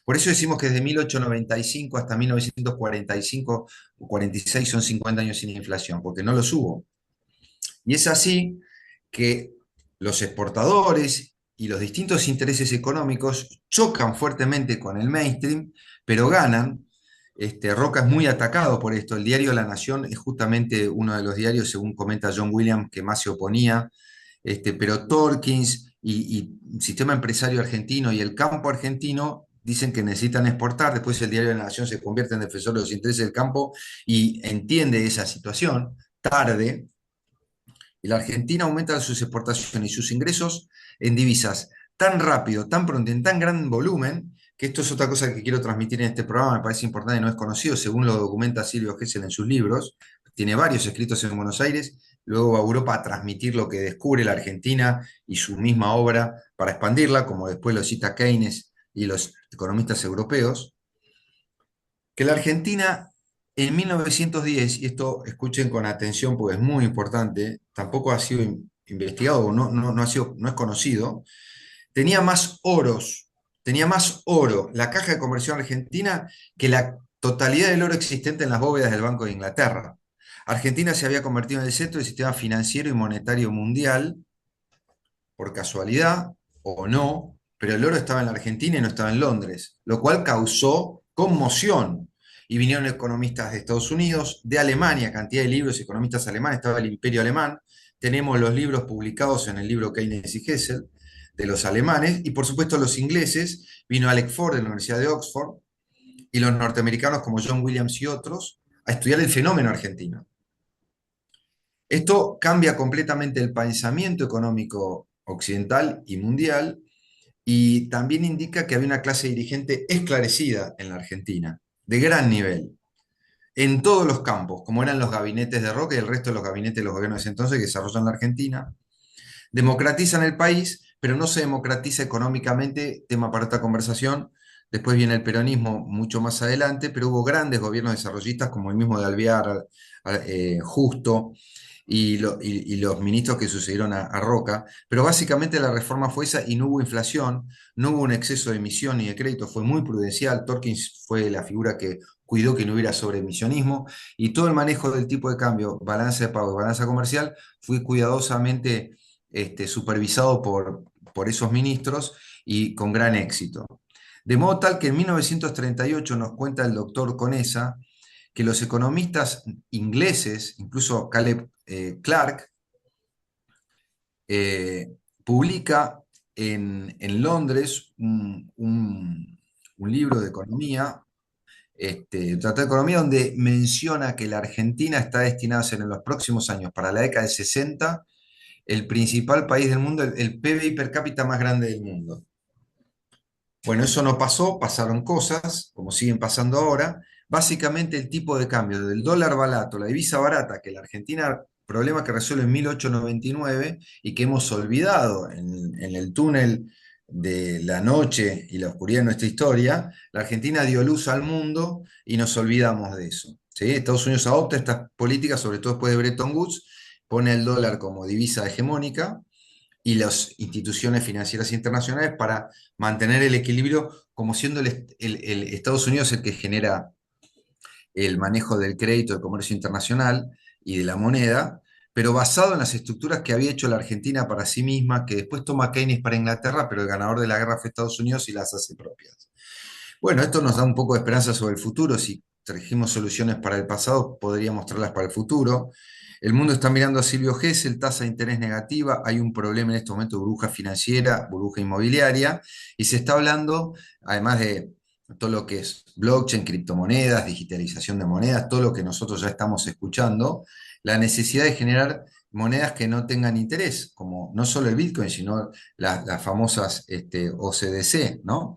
Por eso decimos que desde 1895 hasta 1945 o 46 son 50 años sin inflación, porque no los hubo. Y es así que los exportadores y los distintos intereses económicos chocan fuertemente con el mainstream, pero ganan. Roca es muy atacado por esto. El diario La Nación es justamente uno de los diarios, según comenta John Williams, que más se oponía. Pero Torkins y el sistema empresario argentino y el campo argentino dicen que necesitan exportar. Después el diario La Nación se convierte en defensor de los intereses del campo y entiende esa situación tarde. Y la Argentina aumenta sus exportaciones y sus ingresos en divisas tan rápido, tan pronto, en tan gran volumen, que esto es otra cosa que quiero transmitir en este programa, me parece importante y no es conocido, según lo documenta Silvio Gesell en sus libros. Tiene varios escritos en Buenos Aires, luego va a Europa a transmitir lo que descubre la Argentina y su misma obra para expandirla, como después lo cita Keynes y los economistas europeos, que la Argentina en 1910, y esto escuchen con atención porque es muy importante, tampoco ha sido investigado, no es conocido, tenía más oro la caja de conversión argentina que la totalidad del oro existente en las bóvedas del Banco de Inglaterra. Argentina se había convertido en el centro del sistema financiero y monetario mundial, por casualidad o no, pero el oro estaba en la Argentina y no estaba en Londres, lo cual causó conmoción. Y vinieron economistas de Estados Unidos, de Alemania, cantidad de libros, economistas alemanes, estaba el Imperio Alemán, tenemos los libros publicados en el libro Keynes y Gesell, de los alemanes, y por supuesto los ingleses, vino Alec Ford de la Universidad de Oxford, y los norteamericanos como John Williams y otros, a estudiar el fenómeno argentino. Esto cambia completamente el pensamiento económico occidental y mundial, y también indica que había una clase dirigente esclarecida en la Argentina, de gran nivel. en todos los campos, como eran los gabinetes de Roca y el resto de los gabinetes de los gobiernos de ese entonces que desarrollan la Argentina. Democratizan el país, pero no se democratiza económicamente, tema para otra conversación. Después viene el peronismo mucho más adelante, pero hubo grandes gobiernos desarrollistas como el mismo de Alvear, Justo, y los ministros que sucedieron a Roca. Pero básicamente la reforma fue esa y no hubo inflación, no hubo un exceso de emisión ni de crédito, fue muy prudencial. Torkins fue la figura que cuidó que no hubiera sobreemisionismo y todo el manejo del tipo de cambio, balanza de pago y balanza comercial fue cuidadosamente supervisado por esos ministros y con gran éxito. De modo tal que en 1938 nos cuenta el doctor Conesa que los economistas ingleses, incluso Caleb Clark, publica en Londres un libro de economía, Tratado de Economía, donde menciona que la Argentina está destinada a ser en los próximos años, para la década del 60, el principal país del mundo, el PBI per cápita más grande del mundo. Bueno, eso no pasó, pasaron cosas, como siguen pasando ahora. Básicamente el tipo de cambio del dólar barato, la divisa barata, que la Argentina, problema que resuelve en 1899 y que hemos olvidado en el túnel de la noche y la oscuridad de nuestra historia, la Argentina dio luz al mundo y nos olvidamos de eso. ¿Sí? Estados Unidos adopta estas políticas, sobre todo después de Bretton Woods, pone el dólar como divisa hegemónica y las instituciones financieras internacionales para mantener el equilibrio, como siendo el Estados Unidos el que genera el manejo del crédito, del comercio internacional y de la moneda, pero basado en las estructuras que había hecho la Argentina para sí misma, que después toma Keynes para Inglaterra, pero el ganador de la guerra fue Estados Unidos y las hace propias. Bueno, esto nos da un poco de esperanza sobre el futuro. Si trajimos soluciones para el pasado, podríamos traerlas para el futuro. El mundo está mirando a Silvio Gesell, tasa de interés negativa, hay un problema en este momento de burbuja financiera, burbuja inmobiliaria, y se está hablando, además de todo lo que es blockchain, criptomonedas, digitalización de monedas, todo lo que nosotros ya estamos escuchando, la necesidad de generar monedas que no tengan interés, como no solo el Bitcoin, sino las famosas OCDC, ¿no?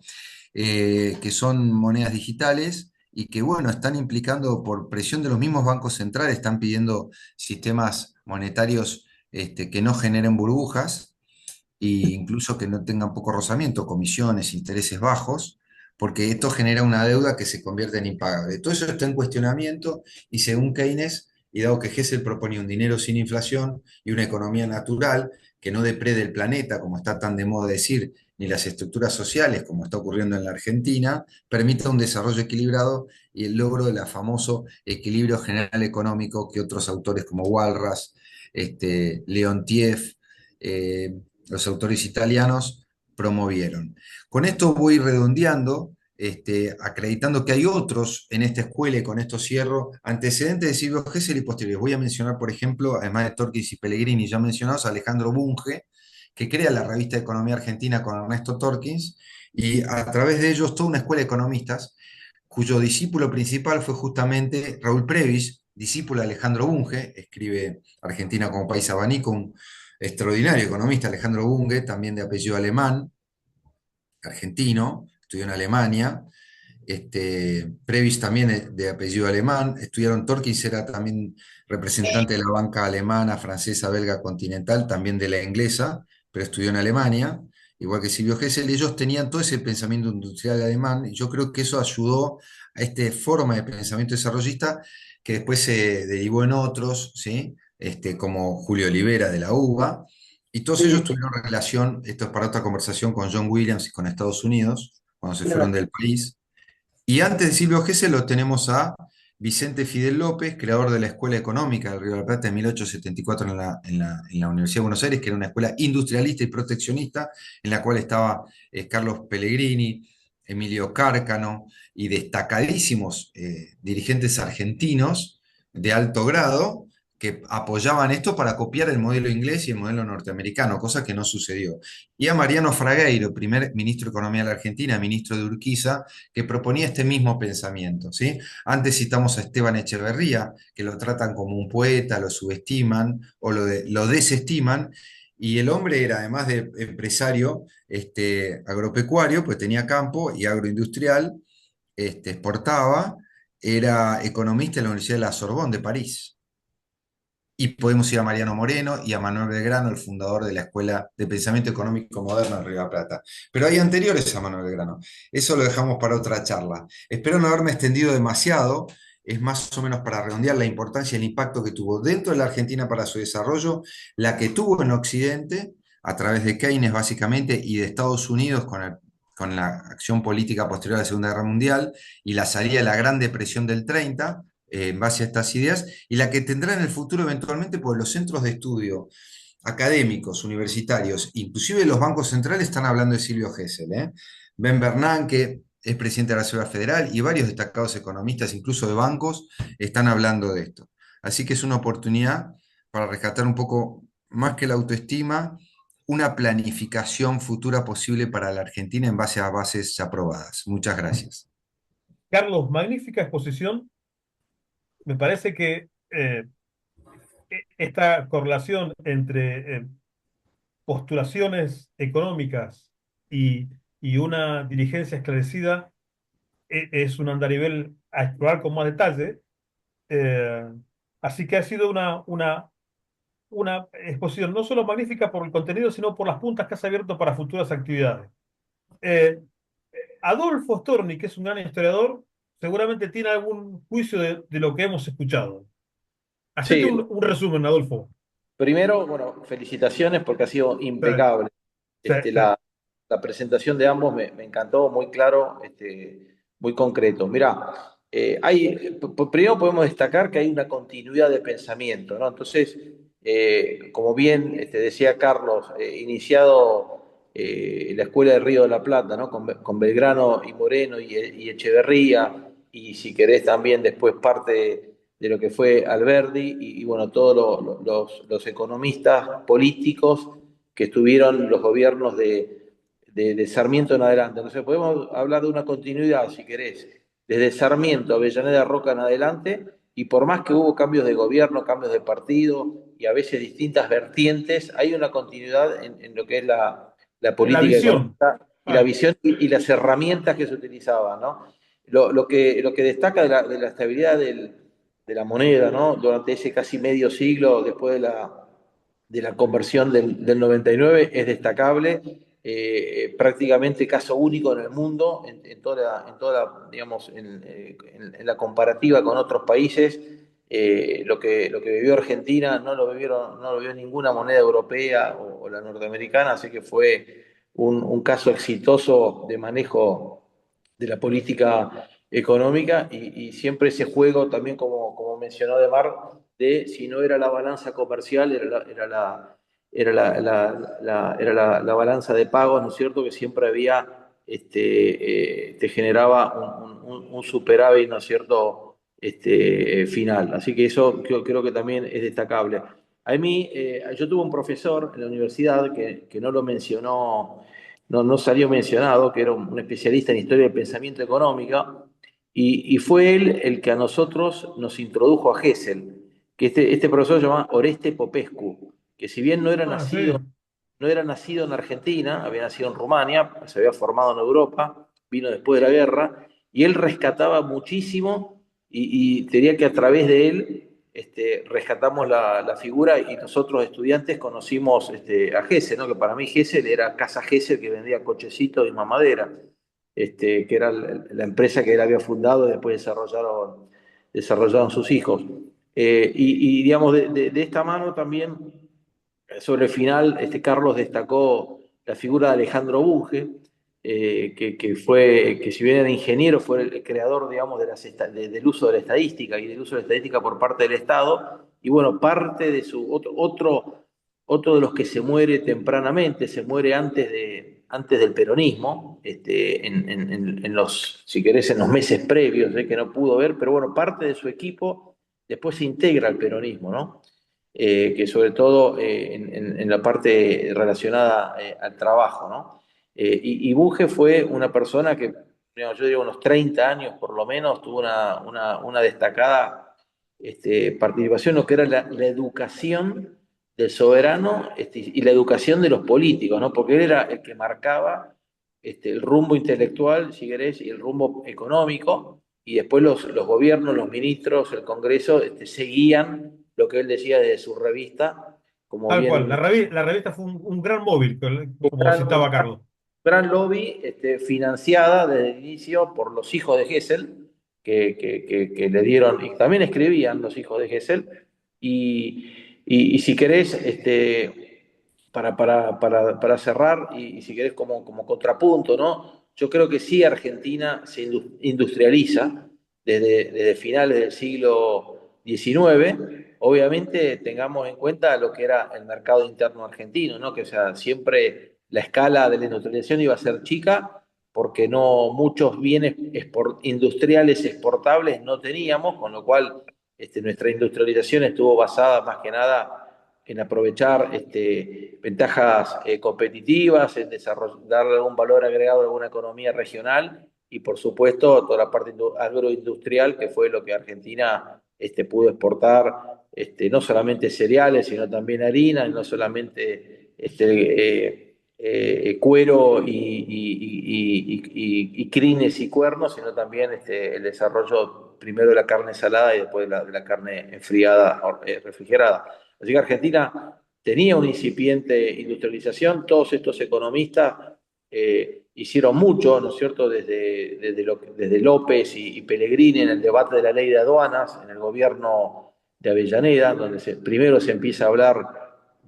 Que son monedas digitales y que, bueno, están implicando por presión de los mismos bancos centrales, están pidiendo sistemas monetarios que no generen burbujas e incluso que no tengan poco rozamiento, comisiones, intereses bajos, porque esto genera una deuda que se convierte en impagable. Todo eso está en cuestionamiento y según Keynes, y dado que Gesell propone un dinero sin inflación y una economía natural que no deprede el planeta, como está tan de moda decir, ni las estructuras sociales, como está ocurriendo en la Argentina, permita un desarrollo equilibrado y el logro del famoso equilibrio general económico que otros autores como Walras, Leontiev, los autores italianos promovieron. Con esto voy redondeando, acreditando que hay otros en esta escuela, y con esto cierro, antecedentes de Silvio Gesell y posteriores. Voy a mencionar, por ejemplo, además de Torkins y Pellegrini ya mencionados, a Alejandro Bunge, que crea la revista de Economía Argentina con Ernesto Torkins, y a través de ellos toda una escuela de economistas, cuyo discípulo principal fue justamente Raúl Previs, discípulo de Alejandro Bunge, escribe Argentina como país abanico, un extraordinario economista, Alejandro Bunge, también de apellido alemán, argentino, estudió en Alemania. Previs también de apellido alemán, estudiaron. Torkins era también representante de la banca alemana, francesa, belga, continental, también de la inglesa, pero estudió en Alemania, igual que Silvio Gesell. Ellos tenían todo ese pensamiento industrial alemán, y yo creo que eso ayudó a esta forma de pensamiento desarrollista que después se derivó en otros, ¿sí? Como Julio Olivera de la UBA, y todos ellos tuvieron relación, esto es para otra conversación, con John Williams y con Estados Unidos, cuando se fueron del país. Y antes de Silvio Gesell lo tenemos a Vicente Fidel López, creador de la Escuela Económica del Río de la Plata en 1874 en la Universidad de Buenos Aires, que era una escuela industrialista y proteccionista, en la cual estaba Carlos Pellegrini, Emilio Cárcano y destacadísimos dirigentes argentinos de alto grado que apoyaban esto para copiar el modelo inglés y el modelo norteamericano, cosa que no sucedió. Y a Mariano Fragueiro, primer ministro de Economía de la Argentina, ministro de Urquiza, que proponía este mismo pensamiento, ¿sí? Antes citamos a Esteban Echeverría, que lo tratan como un poeta, lo subestiman o lo desestiman, y el hombre era, además de empresario agropecuario, pues tenía campo y agroindustrial, exportaba, era economista en la Universidad de la Sorbonne de París. Y podemos ir a Mariano Moreno y a Manuel Belgrano, el fundador de la Escuela de Pensamiento Económico Moderno de Río de la Plata. Pero hay anteriores a Manuel Belgrano. Eso lo dejamos para otra charla. Espero no haberme extendido demasiado. Es más o menos para redondear la importancia y el impacto que tuvo dentro de la Argentina para su desarrollo, la que tuvo en Occidente, a través de Keynes básicamente, y de Estados Unidos con la acción política posterior a la Segunda Guerra Mundial y la salida de la Gran Depresión del 30, en base a estas ideas, y la que tendrá en el futuro eventualmente, porque los centros de estudio académicos, universitarios, inclusive los bancos centrales están hablando de Silvio Gesell, ¿eh? Ben Bernanke es presidente de la Reserva Federal y varios destacados economistas, incluso de bancos, están hablando de esto. Así que es una oportunidad para rescatar un poco más que la autoestima, una planificación futura posible para la Argentina en base a bases aprobadas. Muchas gracias. Carlos, magnífica exposición. Me parece que esta correlación entre postulaciones económicas y una diligencia esclarecida es un andarivel a explorar con más detalle. Eh, Así que ha sido una exposición no solo magnífica por el contenido, sino por las puntas que has abierto para futuras actividades. Eh, Adolfo Storni, que es un gran historiador, seguramente tiene algún juicio de lo que hemos escuchado. Hacete Sí, un resumen, Adolfo. primero, bueno, felicitaciones porque ha sido Sí, impecable. sí, Este, sí. la presentación de ambos me encantó, muy claro, muy concreto. Mirá, primero podemos destacar que hay una continuidad de pensamiento, ¿no? Entonces, como bien decía Carlos, iniciado la Escuela de Río de la Plata, ¿no? Con Belgrano y Moreno y Echeverría, y si querés también después parte de lo que fue Alberdi y bueno, todos los economistas políticos que estuvieron los gobiernos de Sarmiento en adelante. Entonces podemos hablar de una continuidad, si querés, desde Sarmiento, Avellaneda, Roca en adelante, y por más que hubo cambios de gobierno, cambios de partido y a veces distintas vertientes, hay una continuidad en lo que es la La política visión. económica y la visión y las herramientas que se utilizaban, ¿no? Lo que destaca de la estabilidad de la moneda, ¿no? Durante ese casi medio siglo después de la conversión del 99 es destacable, prácticamente caso único en el mundo, digamos, en la comparativa con otros países. Lo que vivió Argentina no lo vio ninguna moneda europea o la norteamericana, así que fue un caso exitoso de manejo de la política económica y siempre ese juego también, como mencionó Demar, de si no era la balanza comercial, era la balanza de pagos, ¿no es cierto? Que siempre había, te generaba un superávit, ¿no es cierto? Final. Así que eso creo que también es destacable. A mí, yo tuve un profesor en la universidad que no lo mencionó, no salió mencionado, que era un especialista en historia del pensamiento económica, y fue él el que a nosotros nos introdujo a Gesell, que este profesor se llama Oreste Popescu, que si bien Sí. no era nacido en Argentina, había nacido en Rumania, se había formado en Europa, vino después de la guerra, y él rescataba muchísimo, y diría que a través de él rescatamos la figura, y nosotros estudiantes conocimos a Gesell, ¿no? Que para mí Gesell era Casa Gesell, que vendía cochecitos y mamadera, que era la empresa que él había fundado y después desarrollaron sus hijos. Digamos, de esta mano también, sobre el final, Carlos destacó la figura de Alejandro Bunge, que si bien era ingeniero, fue el creador, digamos, del uso de la estadística y del uso de la estadística por parte del Estado. Y bueno, parte de otro de los que se muere tempranamente, se muere antes del peronismo, si querés, en los meses previos, que no pudo ver, pero bueno, parte de su equipo después se integra al peronismo, ¿no? Que sobre todo en la parte relacionada al trabajo, ¿no? Y Bunge fue una persona que, digamos, yo digo, unos 30 años por lo menos, tuvo una destacada participación en lo que era la educación del soberano y la educación de los políticos, ¿no? Porque él era el que marcaba el rumbo intelectual, si querés, y el rumbo económico, y después los gobiernos, los ministros, el Congreso, seguían lo que él decía desde su revista, como Tal cual. bien La revista fue un gran móvil, como un citaba Carlos. gran lobby financiada desde el inicio por los hijos de Gesell, que le dieron, y también escribían los hijos de Gesell, y si querés, para cerrar, y si querés como contrapunto, ¿no? Yo creo que sí Argentina se industrializa desde finales del siglo XIX. Obviamente tengamos en cuenta lo que era el mercado interno argentino, ¿no? Que o sea, siempre la escala de la industrialización iba a ser chica porque no muchos bienes industriales exportables no teníamos, con lo cual nuestra industrialización estuvo basada más que nada en aprovechar ventajas competitivas, en darle algún valor agregado a alguna economía regional y por supuesto toda la parte agroindustrial que fue lo que Argentina pudo exportar, no solamente cereales, sino también harina, y no solamente cuero y crines y cuernos, sino también el desarrollo primero de la carne salada y después de la carne enfriada, refrigerada. Así que Argentina tenía una incipiente industrialización, todos estos economistas hicieron mucho, ¿no es cierto?, desde López y Pellegrini en el debate de la ley de aduanas, en el gobierno de Avellaneda, donde primero se empieza a hablar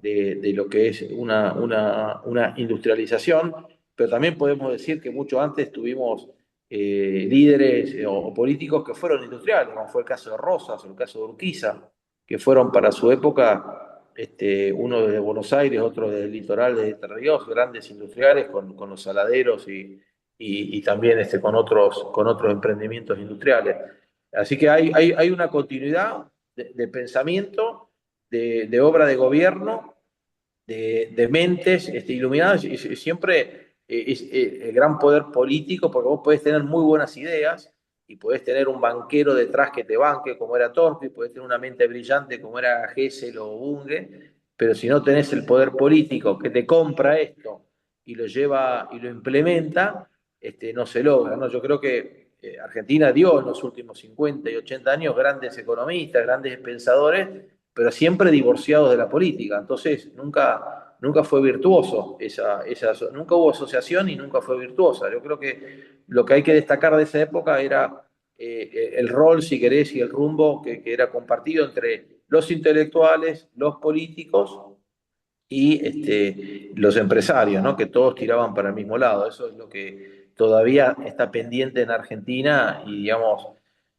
de lo que es una industrialización, pero también podemos decir que mucho antes tuvimos líderes o políticos que fueron industriales, como fue el caso de Rosas o el caso de Urquiza, que fueron para su época, uno desde Buenos Aires, otro desde el litoral de Entre Ríos, grandes industriales con los saladeros y también con otros emprendimientos industriales. Así que hay una continuidad de pensamiento, de obra de gobierno, de mentes iluminadas y siempre el gran poder político, porque vos podés tener muy buenas ideas y podés tener un banquero detrás que te banque, como era Torque, y podés tener una mente brillante como era Gesell o Bunge, pero si no tenés el poder político que te compra esto y lo lleva y lo implementa, no se logra, ¿no? Yo creo que Argentina dio en los últimos 50 y 80 años grandes economistas, grandes pensadores, pero siempre divorciados de la política. Entonces, nunca fue virtuoso, nunca hubo asociación y nunca fue virtuosa. Yo creo que lo que hay que destacar de esa época era el rol, si querés, y el rumbo que era compartido entre los intelectuales, los políticos y los empresarios, ¿no? Que todos tiraban para el mismo lado. Eso es lo que todavía está pendiente en Argentina y, digamos,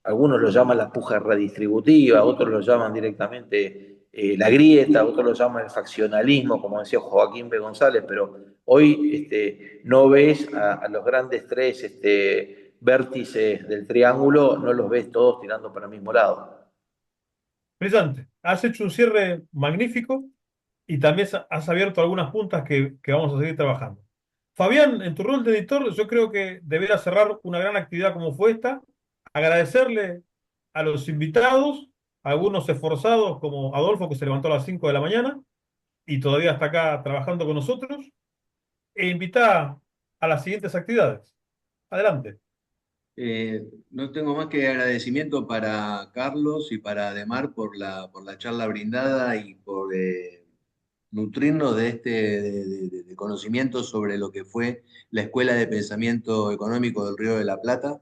algunos lo llaman la puja redistributiva, otros lo llaman directamente la grieta, otros lo llaman el faccionalismo, como decía Joaquín B. González, pero hoy no ves a los grandes tres vértices del triángulo, no los ves todos tirando para el mismo lado. Brillante. Has hecho un cierre magnífico y también has abierto algunas puntas que vamos a seguir trabajando. Fabián, en tu rol de editor, yo creo que deberás cerrar una gran actividad como fue esta, agradecerle a los invitados, algunos esforzados como Adolfo, que se levantó a las 5 de la mañana y todavía está acá trabajando con nosotros, e invitar a las siguientes actividades. Adelante. No tengo más que agradecimiento para Carlos y para Ademar por la charla brindada y por nutrirnos de de conocimientos sobre lo que fue la Escuela de Pensamiento Económico del Río de la Plata.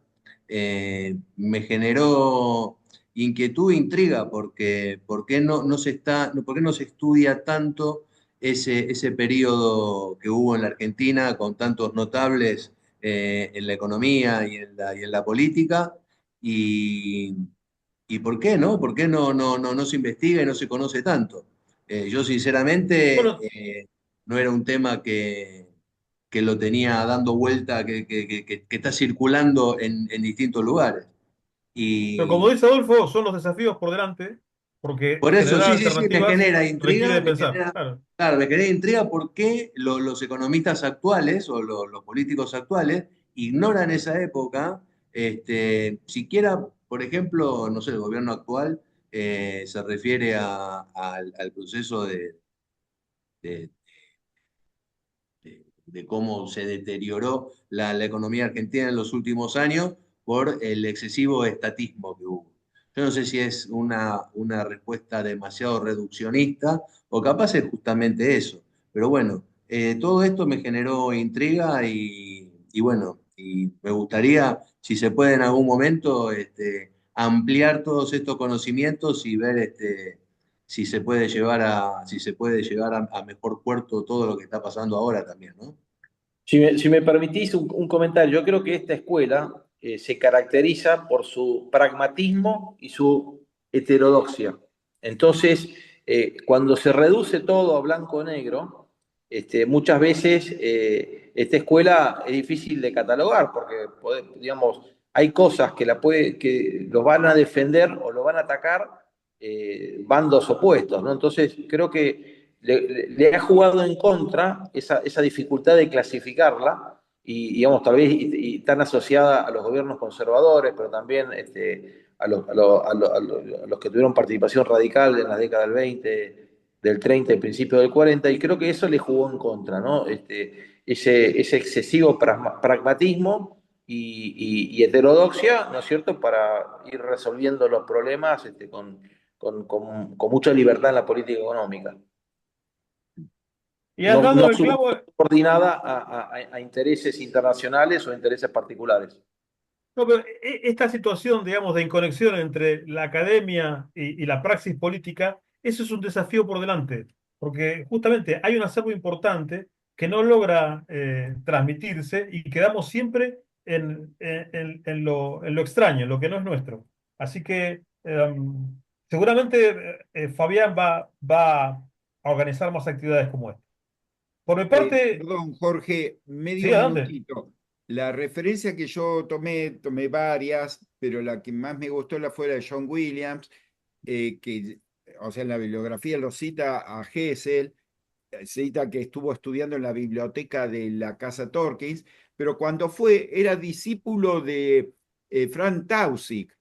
Me generó inquietud e intriga porque ¿por qué no se por qué no se estudia tanto ese periodo que hubo en la Argentina con tantos notables en la economía y en la política? Y, ¿Y por qué no? ¿Por qué no se investiga y no se conoce tanto? Yo sinceramente Bueno, no era un tema que lo tenía dando vuelta, que está circulando en distintos lugares. pero como Y dice Adolfo, son los desafíos por delante, porque por eso, generar sí, sí, sí, me alternativas genera requiere intriga, de pensar. Claro. claro, me genera intriga por qué los economistas actuales o los políticos actuales ignoran esa época, siquiera, por ejemplo, no sé, el gobierno actual se refiere al proceso de- de cómo se deterioró la economía argentina en los últimos años por el excesivo estatismo que hubo. Yo no sé si es una respuesta demasiado reduccionista o capaz es justamente eso. Pero bueno, todo esto me generó intriga y bueno, y me gustaría, si se puede en algún momento, ampliar todos estos conocimientos y ver si se puede llevar a mejor puerto todo lo que está pasando ahora también, ¿no? Si me permitís un comentario, yo creo que esta escuela se caracteriza por su pragmatismo y su heterodoxia. Entonces, cuando se reduce todo a blanco-negro, muchas veces esta escuela es difícil de catalogar porque, digamos, hay cosas que los van a defender o lo van a atacar bandos opuestos, ¿no? Entonces, creo que le ha jugado en contra esa dificultad de clasificarla y, digamos, tal vez y tan asociada a los gobiernos conservadores, pero también a los que tuvieron participación radical en las décadas del 20, del 30 y principio del 40, y creo que eso le jugó en contra, ¿no? Ese excesivo pragmatismo y heterodoxia, ¿no es cierto?, para ir resolviendo los problemas con mucha libertad en la política económica. Y has dado No en el clavo. subordinada a intereses internacionales o intereses particulares. No, pero esta situación, digamos, de inconexión entre la academia y la praxis política, eso es un desafío por delante, porque justamente hay un acervo importante que no logra transmitirse y quedamos siempre en lo extraño, en lo que no es nuestro. Así que seguramente Fabián va a organizar más actividades como esta. Por mi parte, Perdón, Jorge, sí, medio adelante. minutito. La referencia que yo tomé varias, pero la que más me gustó fue la de John Williams, que, o sea, en la bibliografía lo cita a Hessel, cita que estuvo estudiando en la biblioteca de la Casa Torkins, pero cuando era discípulo de Frank Taussig.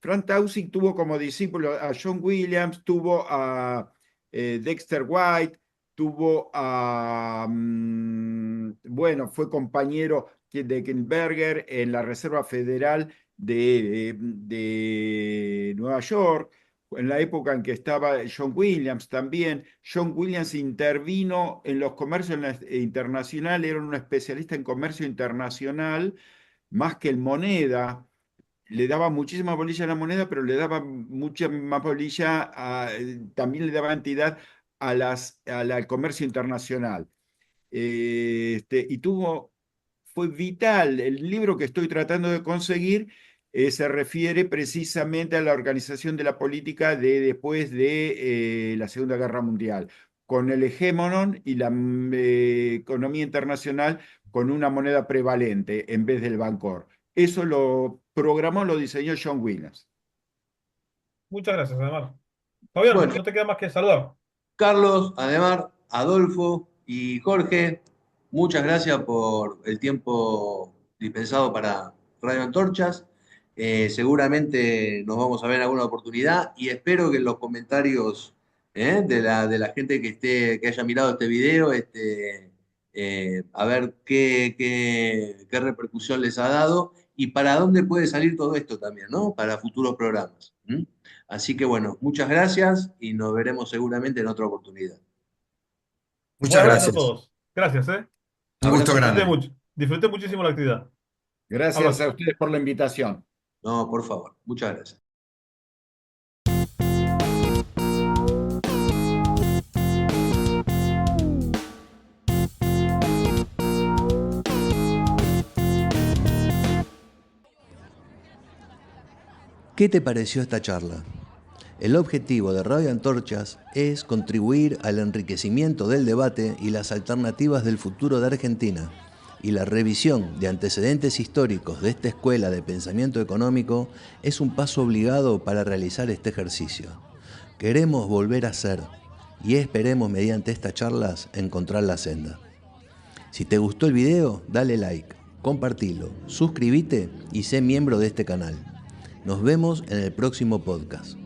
Frank Taussig tuvo como discípulo a John Williams, tuvo a Dexter White, tuvo a, bueno, fue compañero de Kinberger en la Reserva Federal de Nueva York, en la época en que estaba John Williams también. John Williams intervino en los comercios internacionales, era un especialista en comercio internacional, más que en moneda. Le daba muchísima bolilla a la moneda, pero le daba mucha más bolilla, también le daba entidad al comercio internacional. Y fue vital. El libro que estoy tratando de conseguir se refiere precisamente a la organización de la política después de la Segunda Guerra Mundial, con el hegemonon y la economía internacional con una moneda prevalente en vez del Bancor. Eso lo programó, lo diseñó John Williams. Muchas gracias, Ademar. Fabián, Bueno, no te queda más que saludar. Carlos, Ademar, Adolfo y Jorge, muchas gracias por el tiempo dispensado para Radio Antorchas. Seguramente nos vamos a ver en alguna oportunidad y espero que en los comentarios de la gente que haya mirado este video, a ver qué repercusión les ha dado y para dónde puede salir todo esto también, ¿no? Para futuros programas. Así que bueno, muchas gracias y nos veremos seguramente en otra oportunidad. Un Muchas abrazo a gracias. todos. Gracias, ¿eh? Un gusto Disfruté grande. mucho. Disfruté muchísimo la actividad. Gracias a Abrazo. ustedes por la invitación. No, por favor, muchas gracias. ¿Qué te pareció esta charla? El objetivo de Radio Antorchas es contribuir al enriquecimiento del debate y las alternativas del futuro de Argentina y la revisión de antecedentes históricos de esta escuela de pensamiento económico es un paso obligado para realizar este ejercicio. Queremos volver a ser y esperemos mediante estas charlas encontrar la senda. Si te gustó el video, dale like, compartilo, suscríbete y sé miembro de este canal. Nos vemos en el próximo podcast.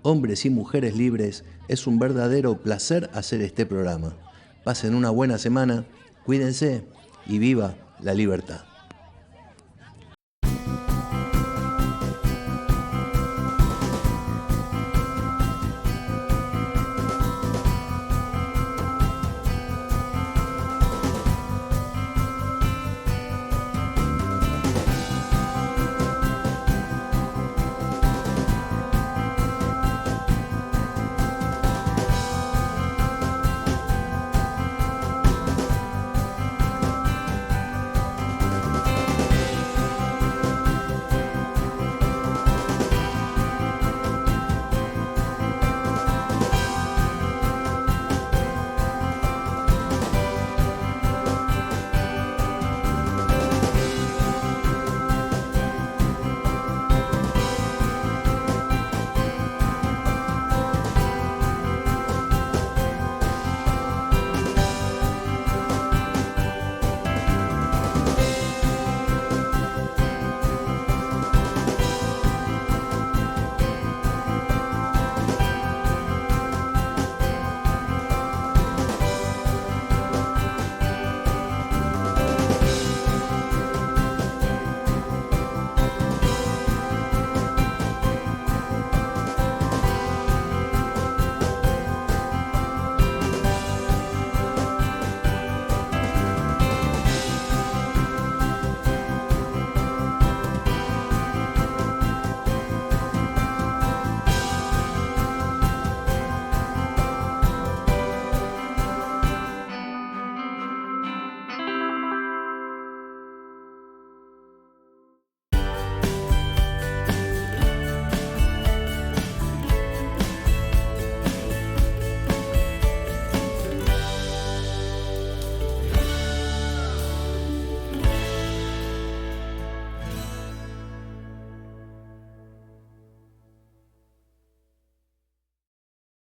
Hombres y mujeres libres, es un verdadero placer hacer este programa. Pasen una buena semana, cuídense y viva la libertad.